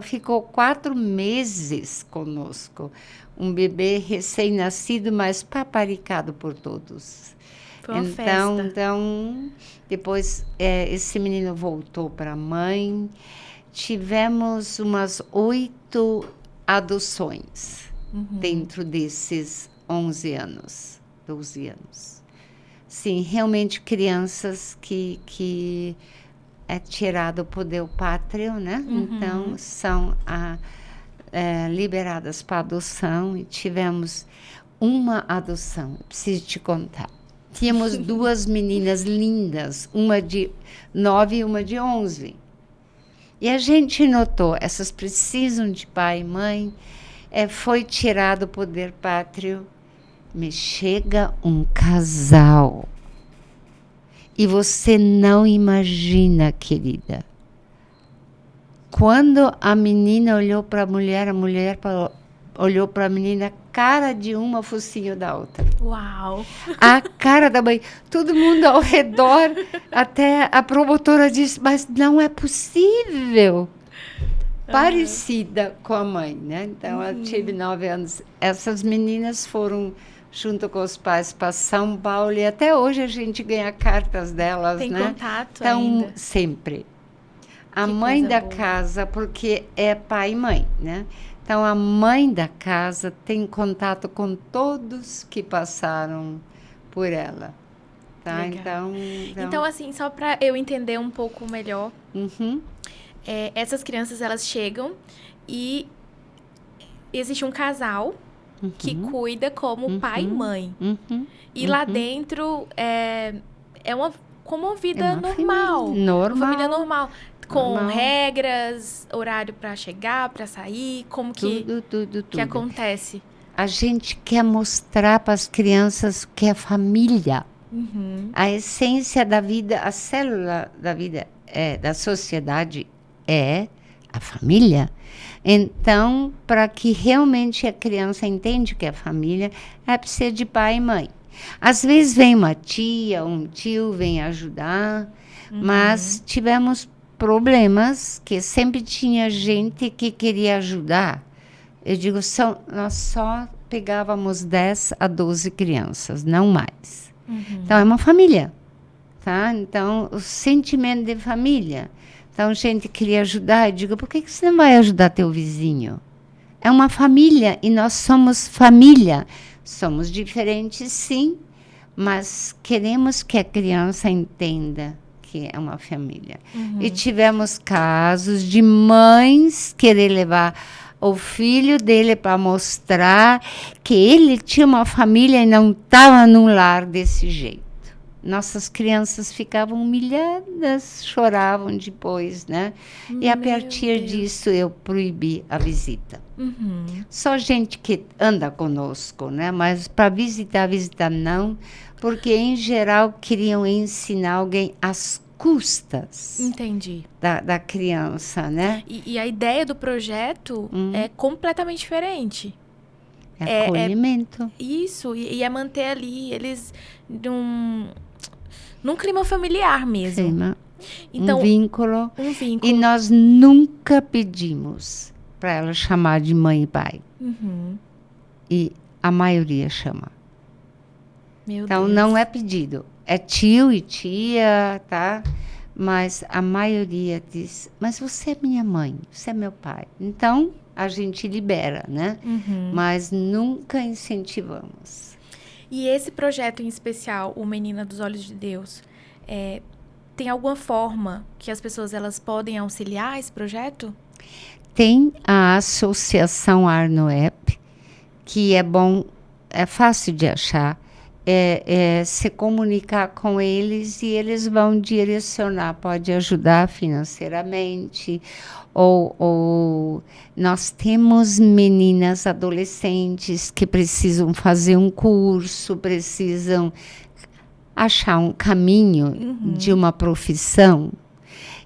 Ficou 4 meses conosco. Um bebê recém-nascido, mas paparicado por todos. Foi uma festa. Então, depois esse menino voltou para a mãe. Tivemos umas 8 adoções dentro desses 11 anos, 12 anos. Sim, realmente crianças que é tirado o poder pátrio, né? Então, são liberadas para adoção. E tivemos uma adoção, preciso te contar. Tínhamos 2 meninas lindas, uma de 9 e uma de 11. E a gente notou, essas precisam de pai e mãe. Foi tirado o poder pátrio. Me chega um casal. E você não imagina, querida. Quando a menina olhou para a mulher olhou para a menina, cara de uma, focinho da outra. Uau! A cara da mãe. Todo mundo ao redor. Até a promotora disse, mas não é possível. Parecida com a mãe, né? Então, ela tive 9 anos. Essas meninas foram junto com os pais para São Paulo, e até hoje a gente ganha cartas delas, Tem né? contato então, ainda? Sempre. A Que mãe coisa da boa. casa, porque é pai e mãe, né? Então, a mãe da casa tem contato com todos que passaram por ela. Tá? Legal. Então, assim, só para eu entender um pouco melhor, essas crianças, elas chegam e existe um casal que cuida como pai e mãe. E lá dentro, como uma vida É uma normal. família normal. Uma família normal. Com Normal. regras, horário para chegar, para sair, como que, Tudo. que acontece? A gente quer mostrar para as crianças o que é família. A essência da vida, a célula da vida, da sociedade é a família. Então, para que realmente a criança entenda o que é família, é preciso de pai e mãe. Às vezes vem uma tia, um tio, vem ajudar, mas tivemos problemas que sempre tinha gente que queria ajudar. Eu digo, nós só pegávamos 10 a 12 crianças, não mais. Então, é uma família, tá? Então, o sentimento de família. Então, gente queria ajudar. Eu digo, por que você não vai ajudar teu vizinho? É uma família e nós somos família. Somos diferentes, sim, mas queremos que a criança entenda que é uma família. E tivemos casos de mães querer levar o filho dele para mostrar que ele tinha uma família e não estava num lar desse jeito. Nossas crianças ficavam humilhadas, choravam depois, né? E a partir disso eu proibi a visita. Só gente que anda conosco, né? Mas para visitar não, porque em geral queriam ensinar alguém às custas. Entendi. Da criança, né? E a ideia do projeto é completamente diferente. É acolhimento. Isso, e é manter ali eles num clima familiar mesmo. Então, um vínculo. E nós nunca pedimos para ela chamar de mãe e pai. E a maioria chama. Então, Deus. não é pedido. É tio e tia, tá? Mas a maioria diz, mas você é minha mãe, você é meu pai. Então, a gente libera, né? Mas nunca incentivamos. E esse projeto em especial, o Menina dos Olhos de Deus, tem alguma forma que as pessoas elas podem auxiliar esse projeto? Tem a Associação Arnoep, que é bom, é fácil de achar. Se comunicar com eles e eles vão direcionar, pode ajudar financeiramente, ou nós temos meninas adolescentes que precisam fazer um curso, precisam achar um caminho de uma profissão,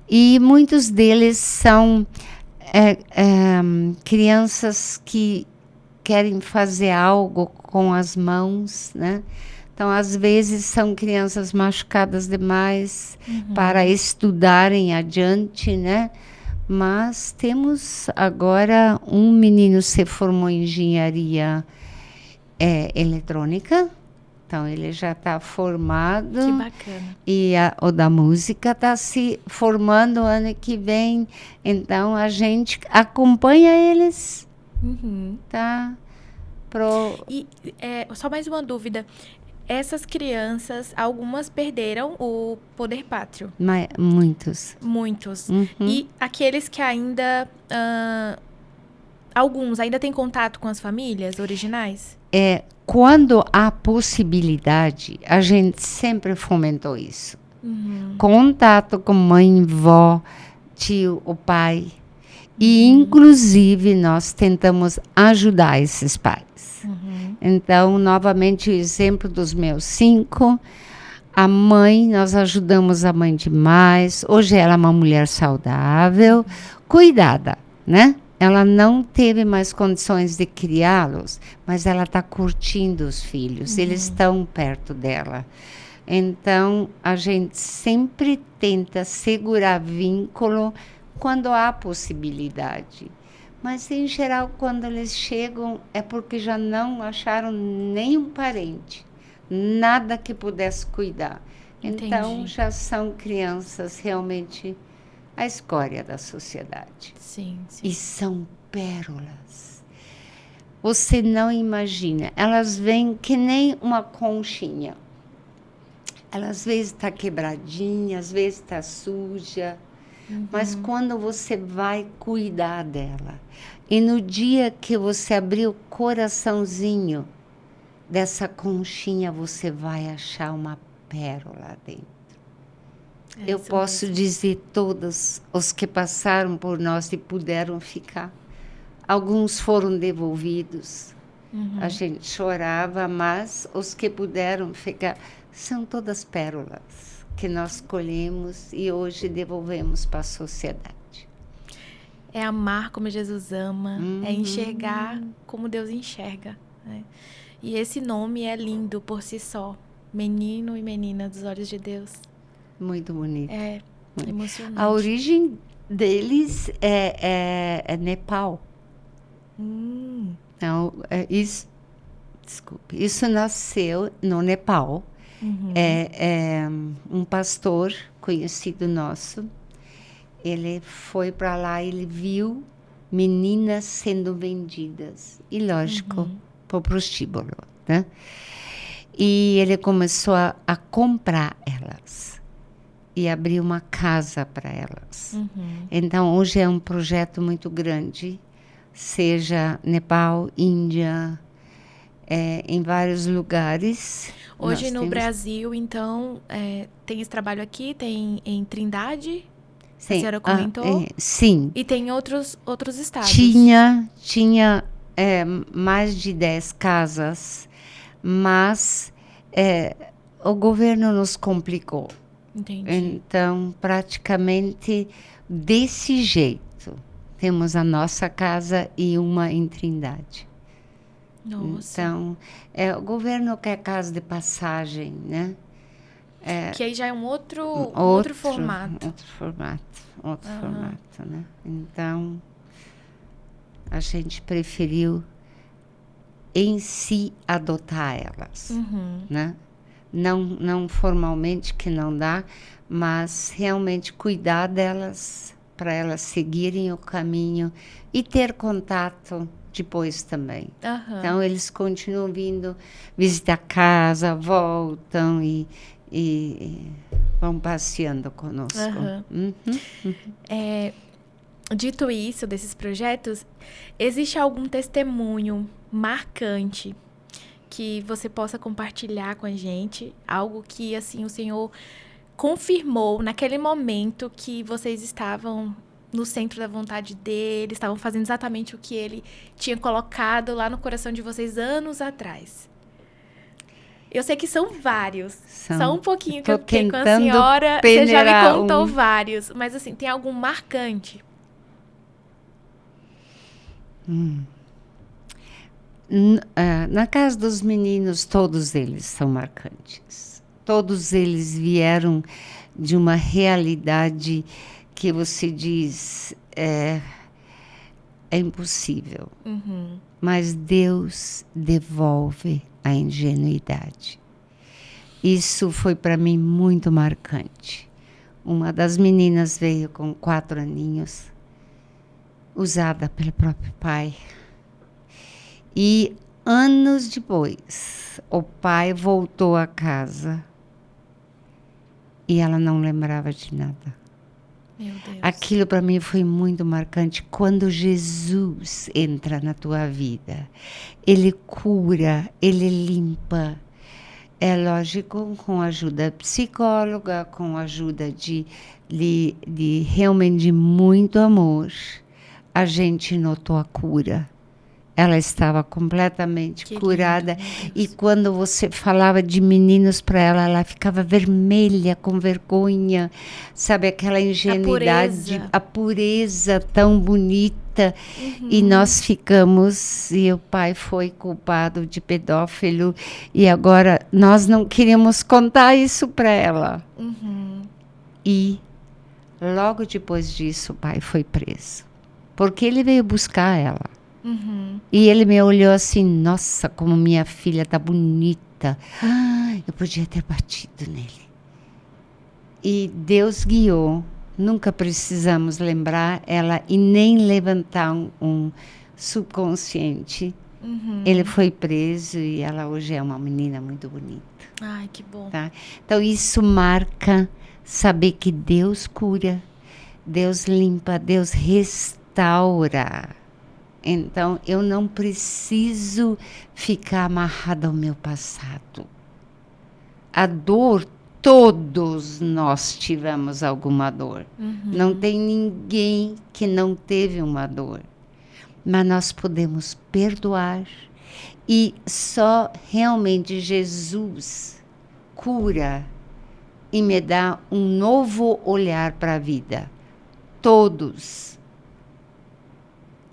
e muitos deles são crianças que querem fazer algo com as mãos, né? Então, às vezes, são crianças machucadas demais para estudarem adiante, né? Mas temos agora um menino se formou em engenharia eletrônica, então ele já está formado. Que bacana. E o da música está se formando ano que vem, então a gente acompanha eles. Tá? E só mais uma dúvida. Essas crianças, algumas perderam o poder pátrio. Muitos. E aqueles que ainda... alguns ainda têm contato com as famílias originais? Quando há possibilidade, a gente sempre fomentou isso. Contato com mãe, vó, tio, o pai. E, inclusive, nós tentamos ajudar esses pais. Então, novamente, o exemplo dos meus 5. A mãe, nós ajudamos a mãe demais. Hoje ela é uma mulher saudável, cuidada, né? Ela não teve mais condições de criá-los, mas ela está curtindo os filhos. Eles estão perto dela. Então, a gente sempre tenta segurar vínculo quando há possibilidade. Mas, em geral, quando eles chegam, é porque já não acharam nenhum parente, nada que pudesse cuidar. Entendi. Então, já são crianças realmente a escória da sociedade. Sim. E são pérolas. Você não imagina. Elas vêm que nem uma conchinha. Ela, às vezes, está quebradinha, às vezes está suja. Mas quando você vai cuidar dela, e no dia que você abrir o coraçãozinho dessa conchinha, você vai achar uma pérola dentro. É Eu isso posso mesmo. dizer todos os que passaram por nós e puderam ficar. Alguns foram devolvidos. A gente chorava, mas os que puderam ficar são todas pérolas que nós colhemos e hoje devolvemos para a sociedade. É amar como Jesus ama, é enxergar como Deus enxerga, né? E esse nome é lindo por si só. Menino e menina dos olhos de Deus. Muito bonito. É emocionante. A origem deles é Nepal. Então, isso nasceu no Nepal. É um pastor conhecido nosso. Ele foi para lá, ele viu meninas sendo vendidas. E, lógico, para o prostíbulo, né? E ele começou a comprar elas. E abrir uma casa para elas. Então, hoje é um projeto muito grande, seja Nepal, Índia, em vários lugares. Hoje Nós no temos... Brasil, então, tem esse trabalho aqui, tem em Trindade, Sim. a senhora comentou, sim. e tem outros estados. Tinha mais de 10 casas, mas o governo nos complicou. Entendi. Então, praticamente desse jeito. Temos a nossa casa e uma em Trindade. Nossa. Então, o governo quer casa de passagem, né? Que aí já é um outro formato. Outro formato, né? Então, a gente preferiu em si adotar elas, né? Não formalmente, que não dá, mas realmente cuidar delas para elas seguirem o caminho e ter contato depois também. Então, eles continuam vindo visitar a casa, voltam e vão passeando conosco. Dito isso, desses projetos, existe algum testemunho marcante que você possa compartilhar com a gente? Algo que, assim, o Senhor confirmou naquele momento que vocês estavam no centro da vontade dele, estavam fazendo exatamente o que ele tinha colocado lá no coração de vocês anos atrás. Eu sei que são vários. Só um pouquinho que eu fiquei com a senhora. Você já me contou vários. Mas, assim, tem algum marcante? Na casa dos meninos, todos eles são marcantes. Todos eles vieram de uma realidade que você diz é impossível. Mas Deus devolve a ingenuidade. Isso foi para mim muito marcante. Uma das meninas veio com 4 aninhos, usada pelo próprio pai. E anos depois, o pai voltou a casa e ela não lembrava de nada. Meu Deus. Aquilo para mim foi muito marcante. Quando Jesus entra na tua vida, ele cura, ele limpa. É lógico, com a ajuda psicóloga, com a ajuda de realmente de muito amor, a gente notou a cura. Ela estava completamente curada. E quando você falava de meninos para ela, ela ficava vermelha, com vergonha. Sabe, aquela ingenuidade, a pureza tão bonita. E nós ficamos, e o pai foi culpado de pedófilo. E agora nós não queríamos contar isso para ela. E logo depois disso, o pai foi preso. Porque ele veio buscar ela. E ele me olhou assim, nossa, como minha filha tá bonita. Eu podia ter batido nele. E Deus guiou. Nunca precisamos lembrar ela e nem levantar um subconsciente. Ele foi preso e ela hoje é uma menina muito bonita. Ai, que bom. Tá? Então isso marca saber que Deus cura, Deus limpa, Deus restaura. Então, eu não preciso ficar amarrada ao meu passado. A dor Todos nós tivemos alguma dor. Não tem ninguém que não teve uma dor. Mas nós podemos perdoar. E só realmente Jesus cura e me dá um novo olhar para a vida. Todos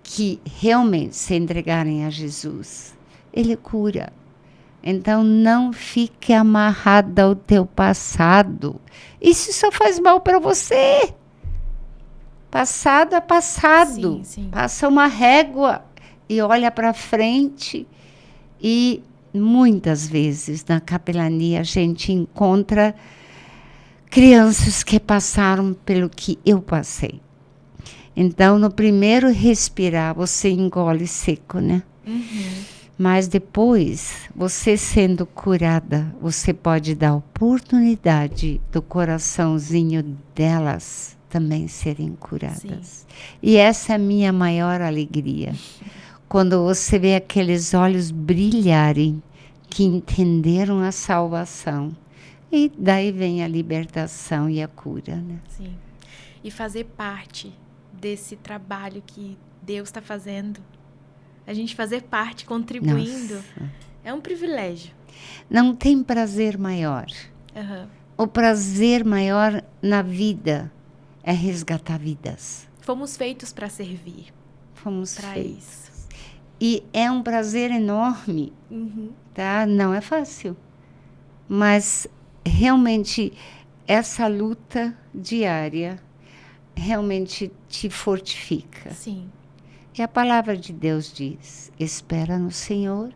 que realmente se entregarem a Jesus, Ele cura. Então, não fique amarrada ao teu passado. Isso só faz mal para você. Passado é passado. Sim. Passa uma régua e olha para frente. E muitas vezes na capelania a gente encontra crianças que passaram pelo que eu passei. Então, no primeiro respirar, você engole seco, né? Mas depois, você sendo curada, você pode dar oportunidade do coraçãozinho delas também serem curadas. E essa é a minha maior alegria. Quando você vê aqueles olhos brilharem, que entenderam a salvação. E daí vem a libertação e a cura, né? Sim. E fazer parte desse trabalho que Deus está fazendo. A gente fazer parte, contribuindo, Nossa. é um privilégio. Não tem prazer maior. O prazer maior na vida é resgatar vidas. Fomos feitos para servir. Fomos para feitos. isso. E é um prazer enorme, tá? Não é fácil. Mas realmente essa luta diária realmente te fortifica. Sim. E a palavra de Deus diz: espera no Senhor,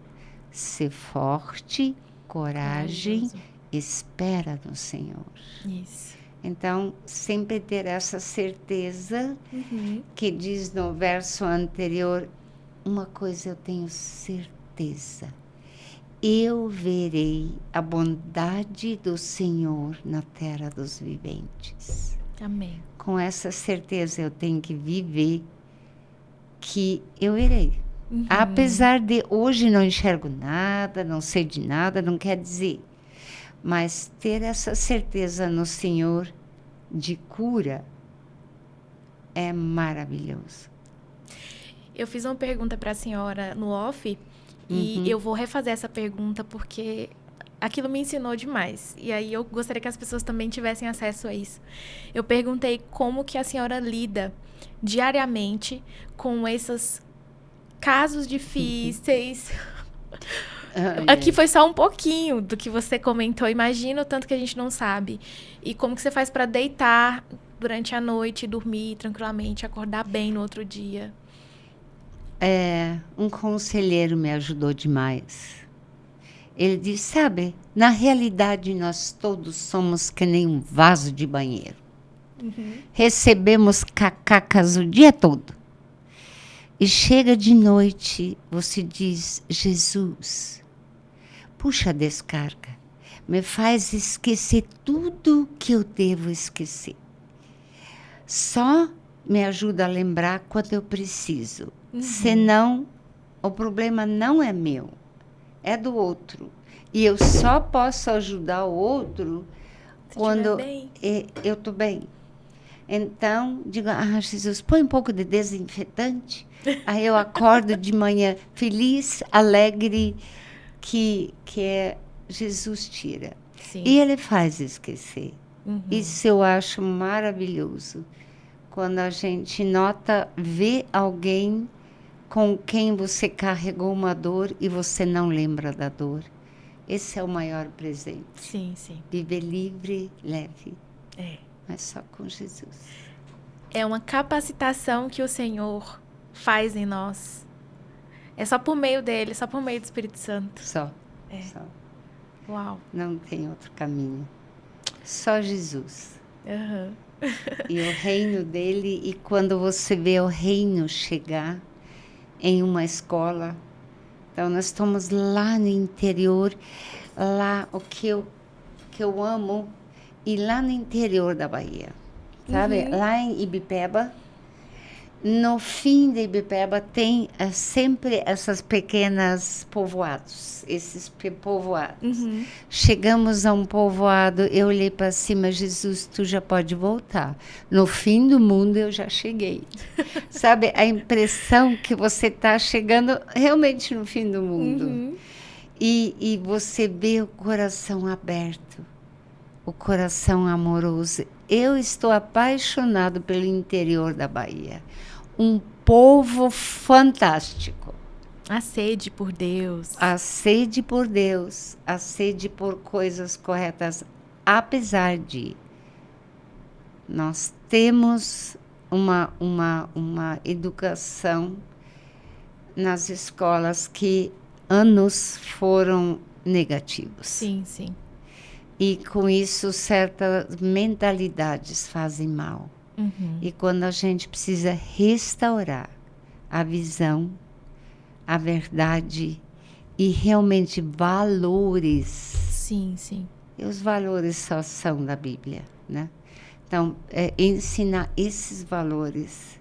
ser forte, coragem, espera no Senhor. Isso. Então, sempre ter essa certeza que diz no verso anterior, uma coisa eu tenho certeza, eu verei a bondade do Senhor na terra dos viventes. Amém. Com essa certeza eu tenho que viver que eu irei. Apesar de hoje não enxergo nada, não sei de nada, não quer dizer. Mas ter essa certeza no Senhor de cura é maravilhoso. Eu fiz uma pergunta para a senhora no off e eu vou refazer essa pergunta porque aquilo me ensinou demais. E aí eu gostaria que as pessoas também tivessem acesso a isso. Eu perguntei como que a senhora lida diariamente com esses casos difíceis. Aqui foi só um pouquinho do que você comentou. Imagina o tanto que a gente não sabe. E como que você faz para deitar durante a noite, dormir tranquilamente, acordar bem no outro dia? Um conselheiro me ajudou demais. Ele disse, sabe, na realidade nós todos somos que nem um vaso de banheiro. Recebemos cacacas o dia todo. E chega de noite, você diz, Jesus, puxa a descarga, me faz esquecer tudo que eu devo esquecer. Só me ajuda a lembrar quando eu preciso. Senão, o problema não é meu, é do outro. E eu só posso ajudar o outro quando eu estou bem. Então, digo, Jesus, põe um pouco de desinfetante. Aí eu acordo de manhã feliz, alegre, que Jesus tira. Sim. E Ele faz esquecer. Isso eu acho maravilhoso. Quando a gente vê alguém com quem você carregou uma dor e você não lembra da dor. Esse é o maior presente. Sim, sim. Viver livre, leve. É. Mas só com Jesus. É uma capacitação que o Senhor faz em nós. É só por meio dele, só por meio do Espírito Santo. Só. É. Só. Uau. Não tem outro caminho. Só Jesus. E o reino dele, e quando você vê o reino chegar em uma escola, então nós estamos lá no interior, lá o que eu amo, e lá no interior da Bahia, sabe? Lá em Ibipeba, No fim de Ibipeba tem sempre essas pequenas povoados, esses povoados. Chegamos a um povoado, eu olhei para cima, Jesus, tu já pode voltar. No fim do mundo eu já cheguei. Sabe, a impressão que você está chegando realmente no fim do mundo. E você vê o coração aberto, o coração amoroso. Eu estou apaixonado pelo interior da Bahia. Um povo fantástico. A sede por Deus. A sede por Deus, a sede por coisas corretas. Apesar de nós temos uma educação nas escolas que anos foram negativos. Sim, sim. E com isso certas mentalidades fazem mal. E quando a gente precisa restaurar a visão, a verdade e realmente valores. Sim, sim. E os valores só são da Bíblia, né? Então, ensinar esses valores,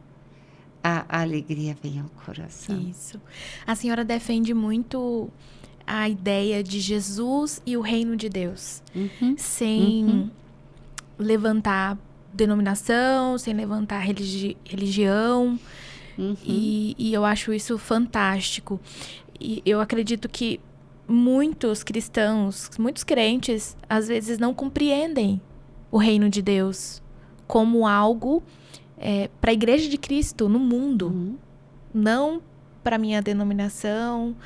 a alegria vem ao coração. Isso. A senhora defende muito a ideia de Jesus e o reino de Deus, sem levantar denominação, sem levantar religião, e eu acho isso fantástico. E eu acredito que muitos cristãos, muitos crentes, às vezes não compreendem o reino de Deus como algo para a Igreja de Cristo no mundo, não para minha denominação.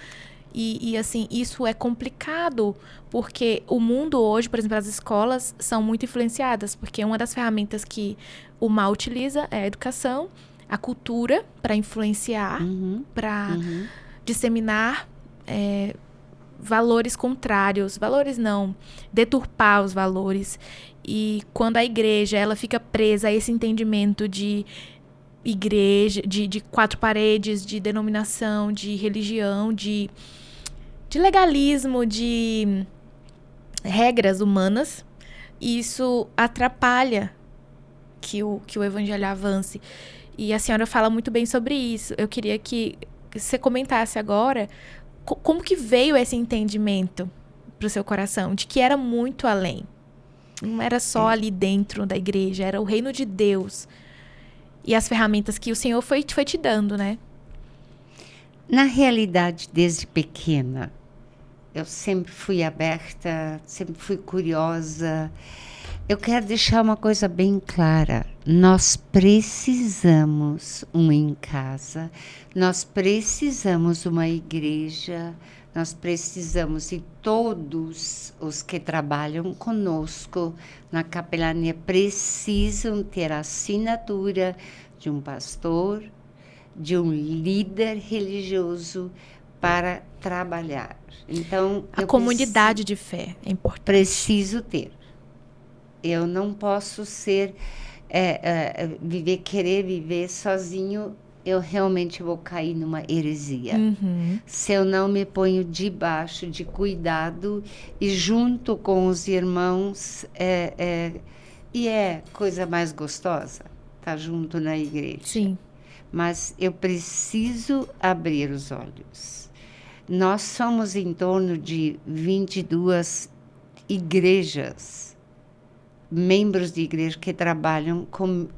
E assim, isso é complicado, porque o mundo hoje, por exemplo, as escolas são muito influenciadas, porque uma das ferramentas que o mal utiliza é a educação, a cultura, para influenciar, para disseminar valores contrários, valores não, deturpar os valores. E quando a igreja ela fica presa a esse entendimento de igreja, de quatro paredes, de denominação, de religião, de legalismo, de regras humanas, isso atrapalha que o evangelho avance. E a senhora fala muito bem sobre isso. Eu queria que você comentasse agora como que veio esse entendimento para o seu coração, de que era muito além. Não era só ali dentro da igreja, era o reino de Deus. E as ferramentas que o Senhor foi te dando, né? Na realidade, desde pequena, eu sempre fui aberta, sempre fui curiosa. Eu quero deixar uma coisa bem clara. Nós precisamos em casa, nós precisamos uma igreja, nós precisamos, e todos os que trabalham conosco na capelania precisam ter a assinatura de um pastor, de um líder religioso para trabalhar. Então, a comunidade de fé é importante. Preciso ter. Eu não posso ser, querer viver sozinho, eu realmente vou cair numa heresia. Se eu não me ponho debaixo de cuidado e junto com os irmãos, e é coisa mais gostosa, estar junto na igreja. Sim. Mas eu preciso abrir os olhos. Nós somos em torno de 22 igrejas, membros de igreja que trabalham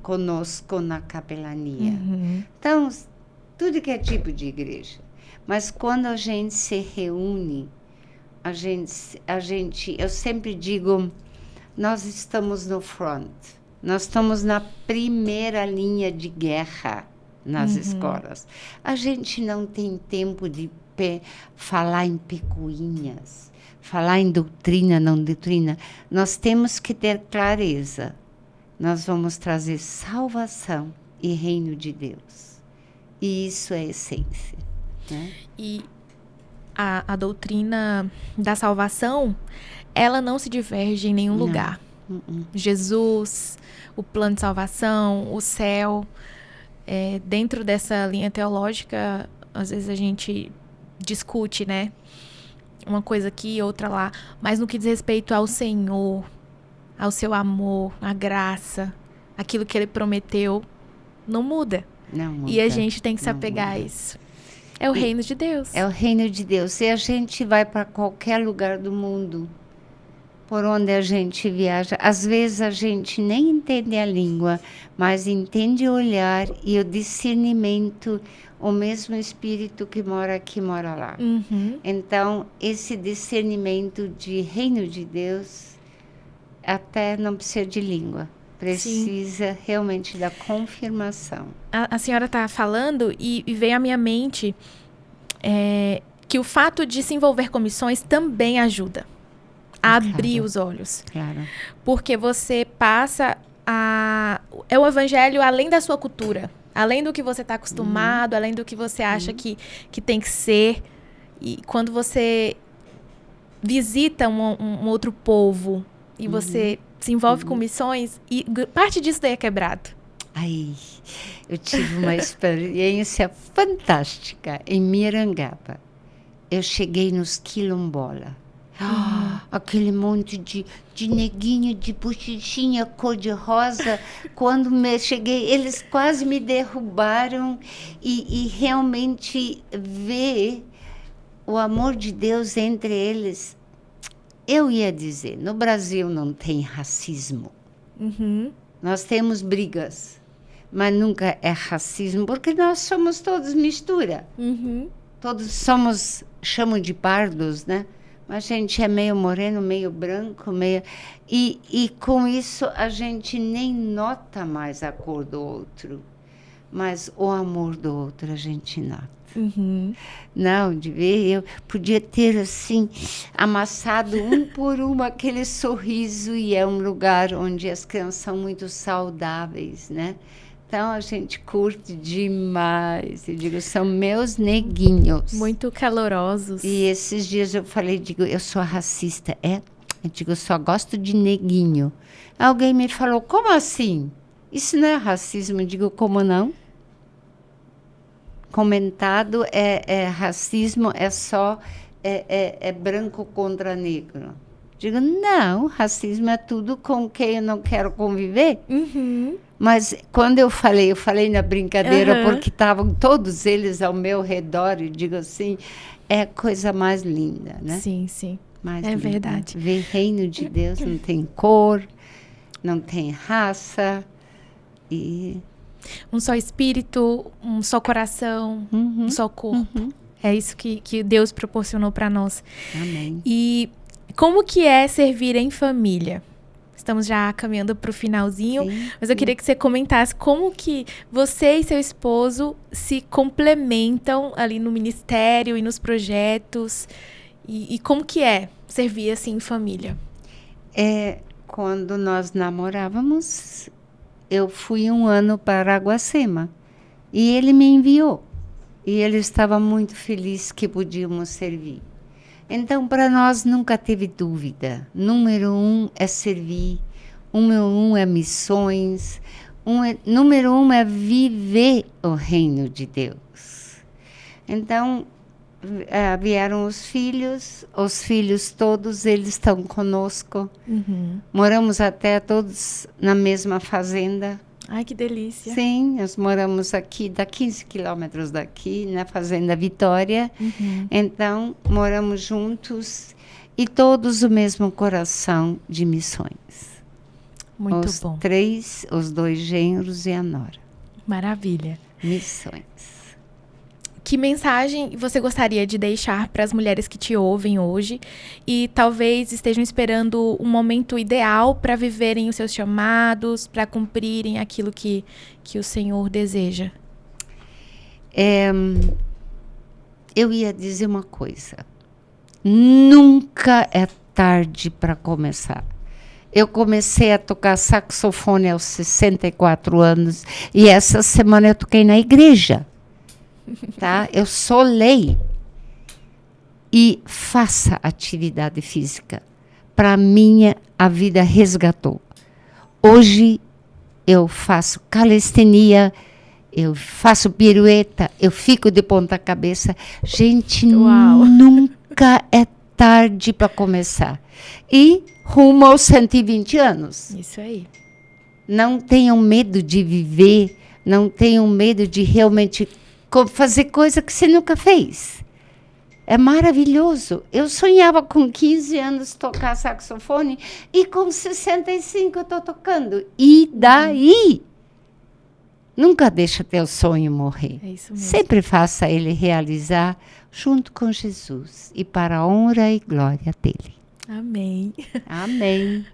conosco na capelania. Então, tudo que é tipo de igreja. Mas quando a gente se reúne, eu sempre digo, nós estamos no front. Nós estamos na primeira linha de guerra nas escolas. A gente não tem tempo de falar em picuinhas, falar em doutrina, não doutrina. Nós temos que ter clareza. Nós vamos trazer salvação e reino de Deus. E isso é a essência, né? E a doutrina da salvação, ela não se diverge em nenhum lugar. Jesus, o plano de salvação, o céu. Dentro dessa linha teológica, às vezes a gente discute, né? Uma coisa aqui, outra lá. Mas no que diz respeito ao Senhor, ao seu amor, à graça, aquilo que Ele prometeu, não muda. Não muda. E a gente tem que se Não apegar a muda. isso. É o reino de Deus. É o reino de Deus. E a gente vai para qualquer lugar do mundo, por onde a gente viaja. Às vezes a gente nem entende a língua, mas entende o olhar e o discernimento, o mesmo Espírito que mora aqui, mora lá. Uhum. Então, esse discernimento de reino de Deus, até não precisa de língua. Precisa realmente da confirmação. A senhora está falando e veio à minha mente que o fato de se envolver com missões também ajuda a abrir os olhos. Claro. Porque você passa a... É o evangelho além da sua cultura. Além do que você está acostumado, além do que você acha que tem que ser. E quando você visita um outro povo e você se envolve com missões, e parte disso daí é quebrado. Ai, eu tive uma experiência fantástica em Mirangaba. Eu cheguei nos quilombola. Aquele monte de neguinho de bochechinha cor-de-rosa. Quando cheguei, eles quase me derrubaram. E realmente ver o amor de Deus entre eles. Eu ia dizer, no Brasil não tem racismo. Uhum. Nós temos brigas, mas nunca é racismo, porque nós somos todos mistura. Uhum. Todos somos, chamam de pardos, né? Mas a gente é meio moreno, meio branco, meio... E com isso a gente nem nota mais a cor do outro. Mas o amor do outro a gente nota. Uhum. Não, de ver, eu podia ter, assim, amassado um por um aquele sorriso, e é um lugar onde as crianças são muito saudáveis, né? Então, a gente curte demais. Eu digo, são meus neguinhos. Muito calorosos. E esses dias eu falei, digo, eu sou racista. É? Eu digo, eu só gosto de neguinho. Alguém me falou, como assim? Isso não é racismo? Eu digo, como não? Comentado racismo, é só branco contra negro. Digo, não, racismo é tudo com quem eu não quero conviver. Uhum. Mas quando eu falei na brincadeira, porque estavam todos eles ao meu redor, e digo assim, é a coisa mais linda, né? Sim, sim. Mais É linda. verdade. Ver reino de Deus, não tem cor, não tem raça, e... Um só espírito, um só coração, um só corpo. É isso que Deus proporcionou para nós. Amém. E como que é servir em família? Estamos já caminhando para o finalzinho, mas eu queria que você comentasse como que você e seu esposo se complementam ali no ministério e nos projetos. E como que é servir assim em família? Quando nós namorávamos, eu fui 1 ano para Araguacema e ele me enviou. E ele estava muito feliz que podíamos servir. Então, para nós nunca teve dúvida. Número 1 é servir, número 1 é missões, número 1 é viver o reino de Deus. Então, vieram os filhos todos, eles estão conosco. Moramos até todos na mesma fazenda. Ai, que delícia. Sim, nós moramos aqui, dá 15 quilômetros daqui, na Fazenda Vitória. Então, moramos juntos e todos o mesmo coração de missões. Muito os bom. Os 2 genros e a nora. Maravilha. Missões. Que mensagem você gostaria de deixar para as mulheres que te ouvem hoje e talvez estejam esperando um momento ideal para viverem os seus chamados, para cumprirem aquilo que o Senhor deseja? Eu ia dizer uma coisa. Nunca é tarde para começar. Eu comecei a tocar saxofone aos 64 anos e essa semana eu toquei na igreja. Tá? Eu solei. E faça atividade física. Para mim, a vida resgatou. Hoje, eu faço calistenia, eu faço pirueta, eu fico de ponta cabeça. Gente, nunca é tarde para começar. E rumo aos 120 anos. Isso aí. Não tenham medo de viver Não tenham medo de realmente fazer coisa que você nunca fez. É maravilhoso. Eu sonhava com 15 anos tocar saxofone e com 65 eu estou tocando. E daí? Nunca deixa teu sonho morrer. É isso mesmo. Sempre faça ele realizar junto com Jesus e para a honra e glória dele. Amém. Amém.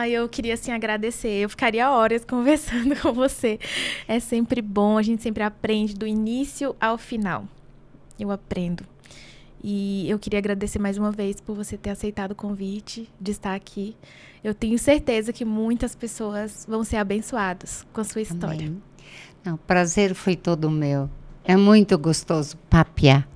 Eu queria, assim, agradecer. Eu ficaria horas conversando com você. É sempre bom, a gente sempre aprende do início ao final. Eu aprendo. E eu queria agradecer mais uma vez por você ter aceitado o convite de estar aqui. Eu tenho certeza que muitas pessoas vão ser abençoadas com a sua história. Amém. Não, o prazer foi todo meu. É muito gostoso papear.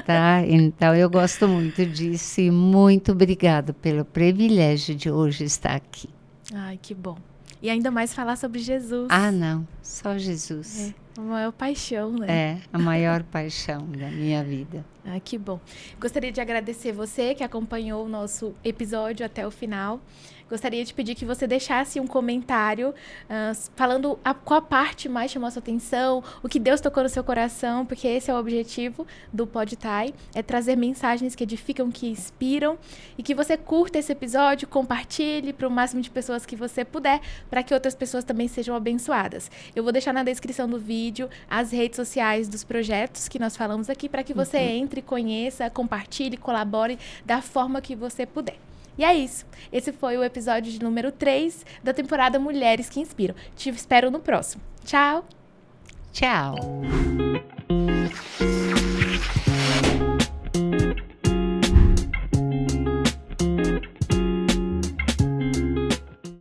Tá? Então, eu gosto muito disso e muito obrigada pelo privilégio de hoje estar aqui. Ai, que bom. E ainda mais falar sobre Jesus. Não, só Jesus. A maior paixão, né? É, a maior paixão da minha vida. Ah, que bom. Gostaria de agradecer você que acompanhou o nosso episódio até o final. Gostaria de pedir que você deixasse um comentário falando qual a parte mais chamou a sua atenção, o que Deus tocou no seu coração, porque esse é o objetivo do PodTai, é trazer mensagens que edificam, que inspiram, e que você curta esse episódio, compartilhe para o máximo de pessoas que você puder, para que outras pessoas também sejam abençoadas. Eu vou deixar na descrição do vídeo as redes sociais dos projetos que nós falamos aqui, para que você entre, conheça, compartilhe, colabore da forma que você puder. E é isso. Esse foi o episódio de número 3 da temporada Mulheres que Inspiram. Te espero no próximo. Tchau! Tchau!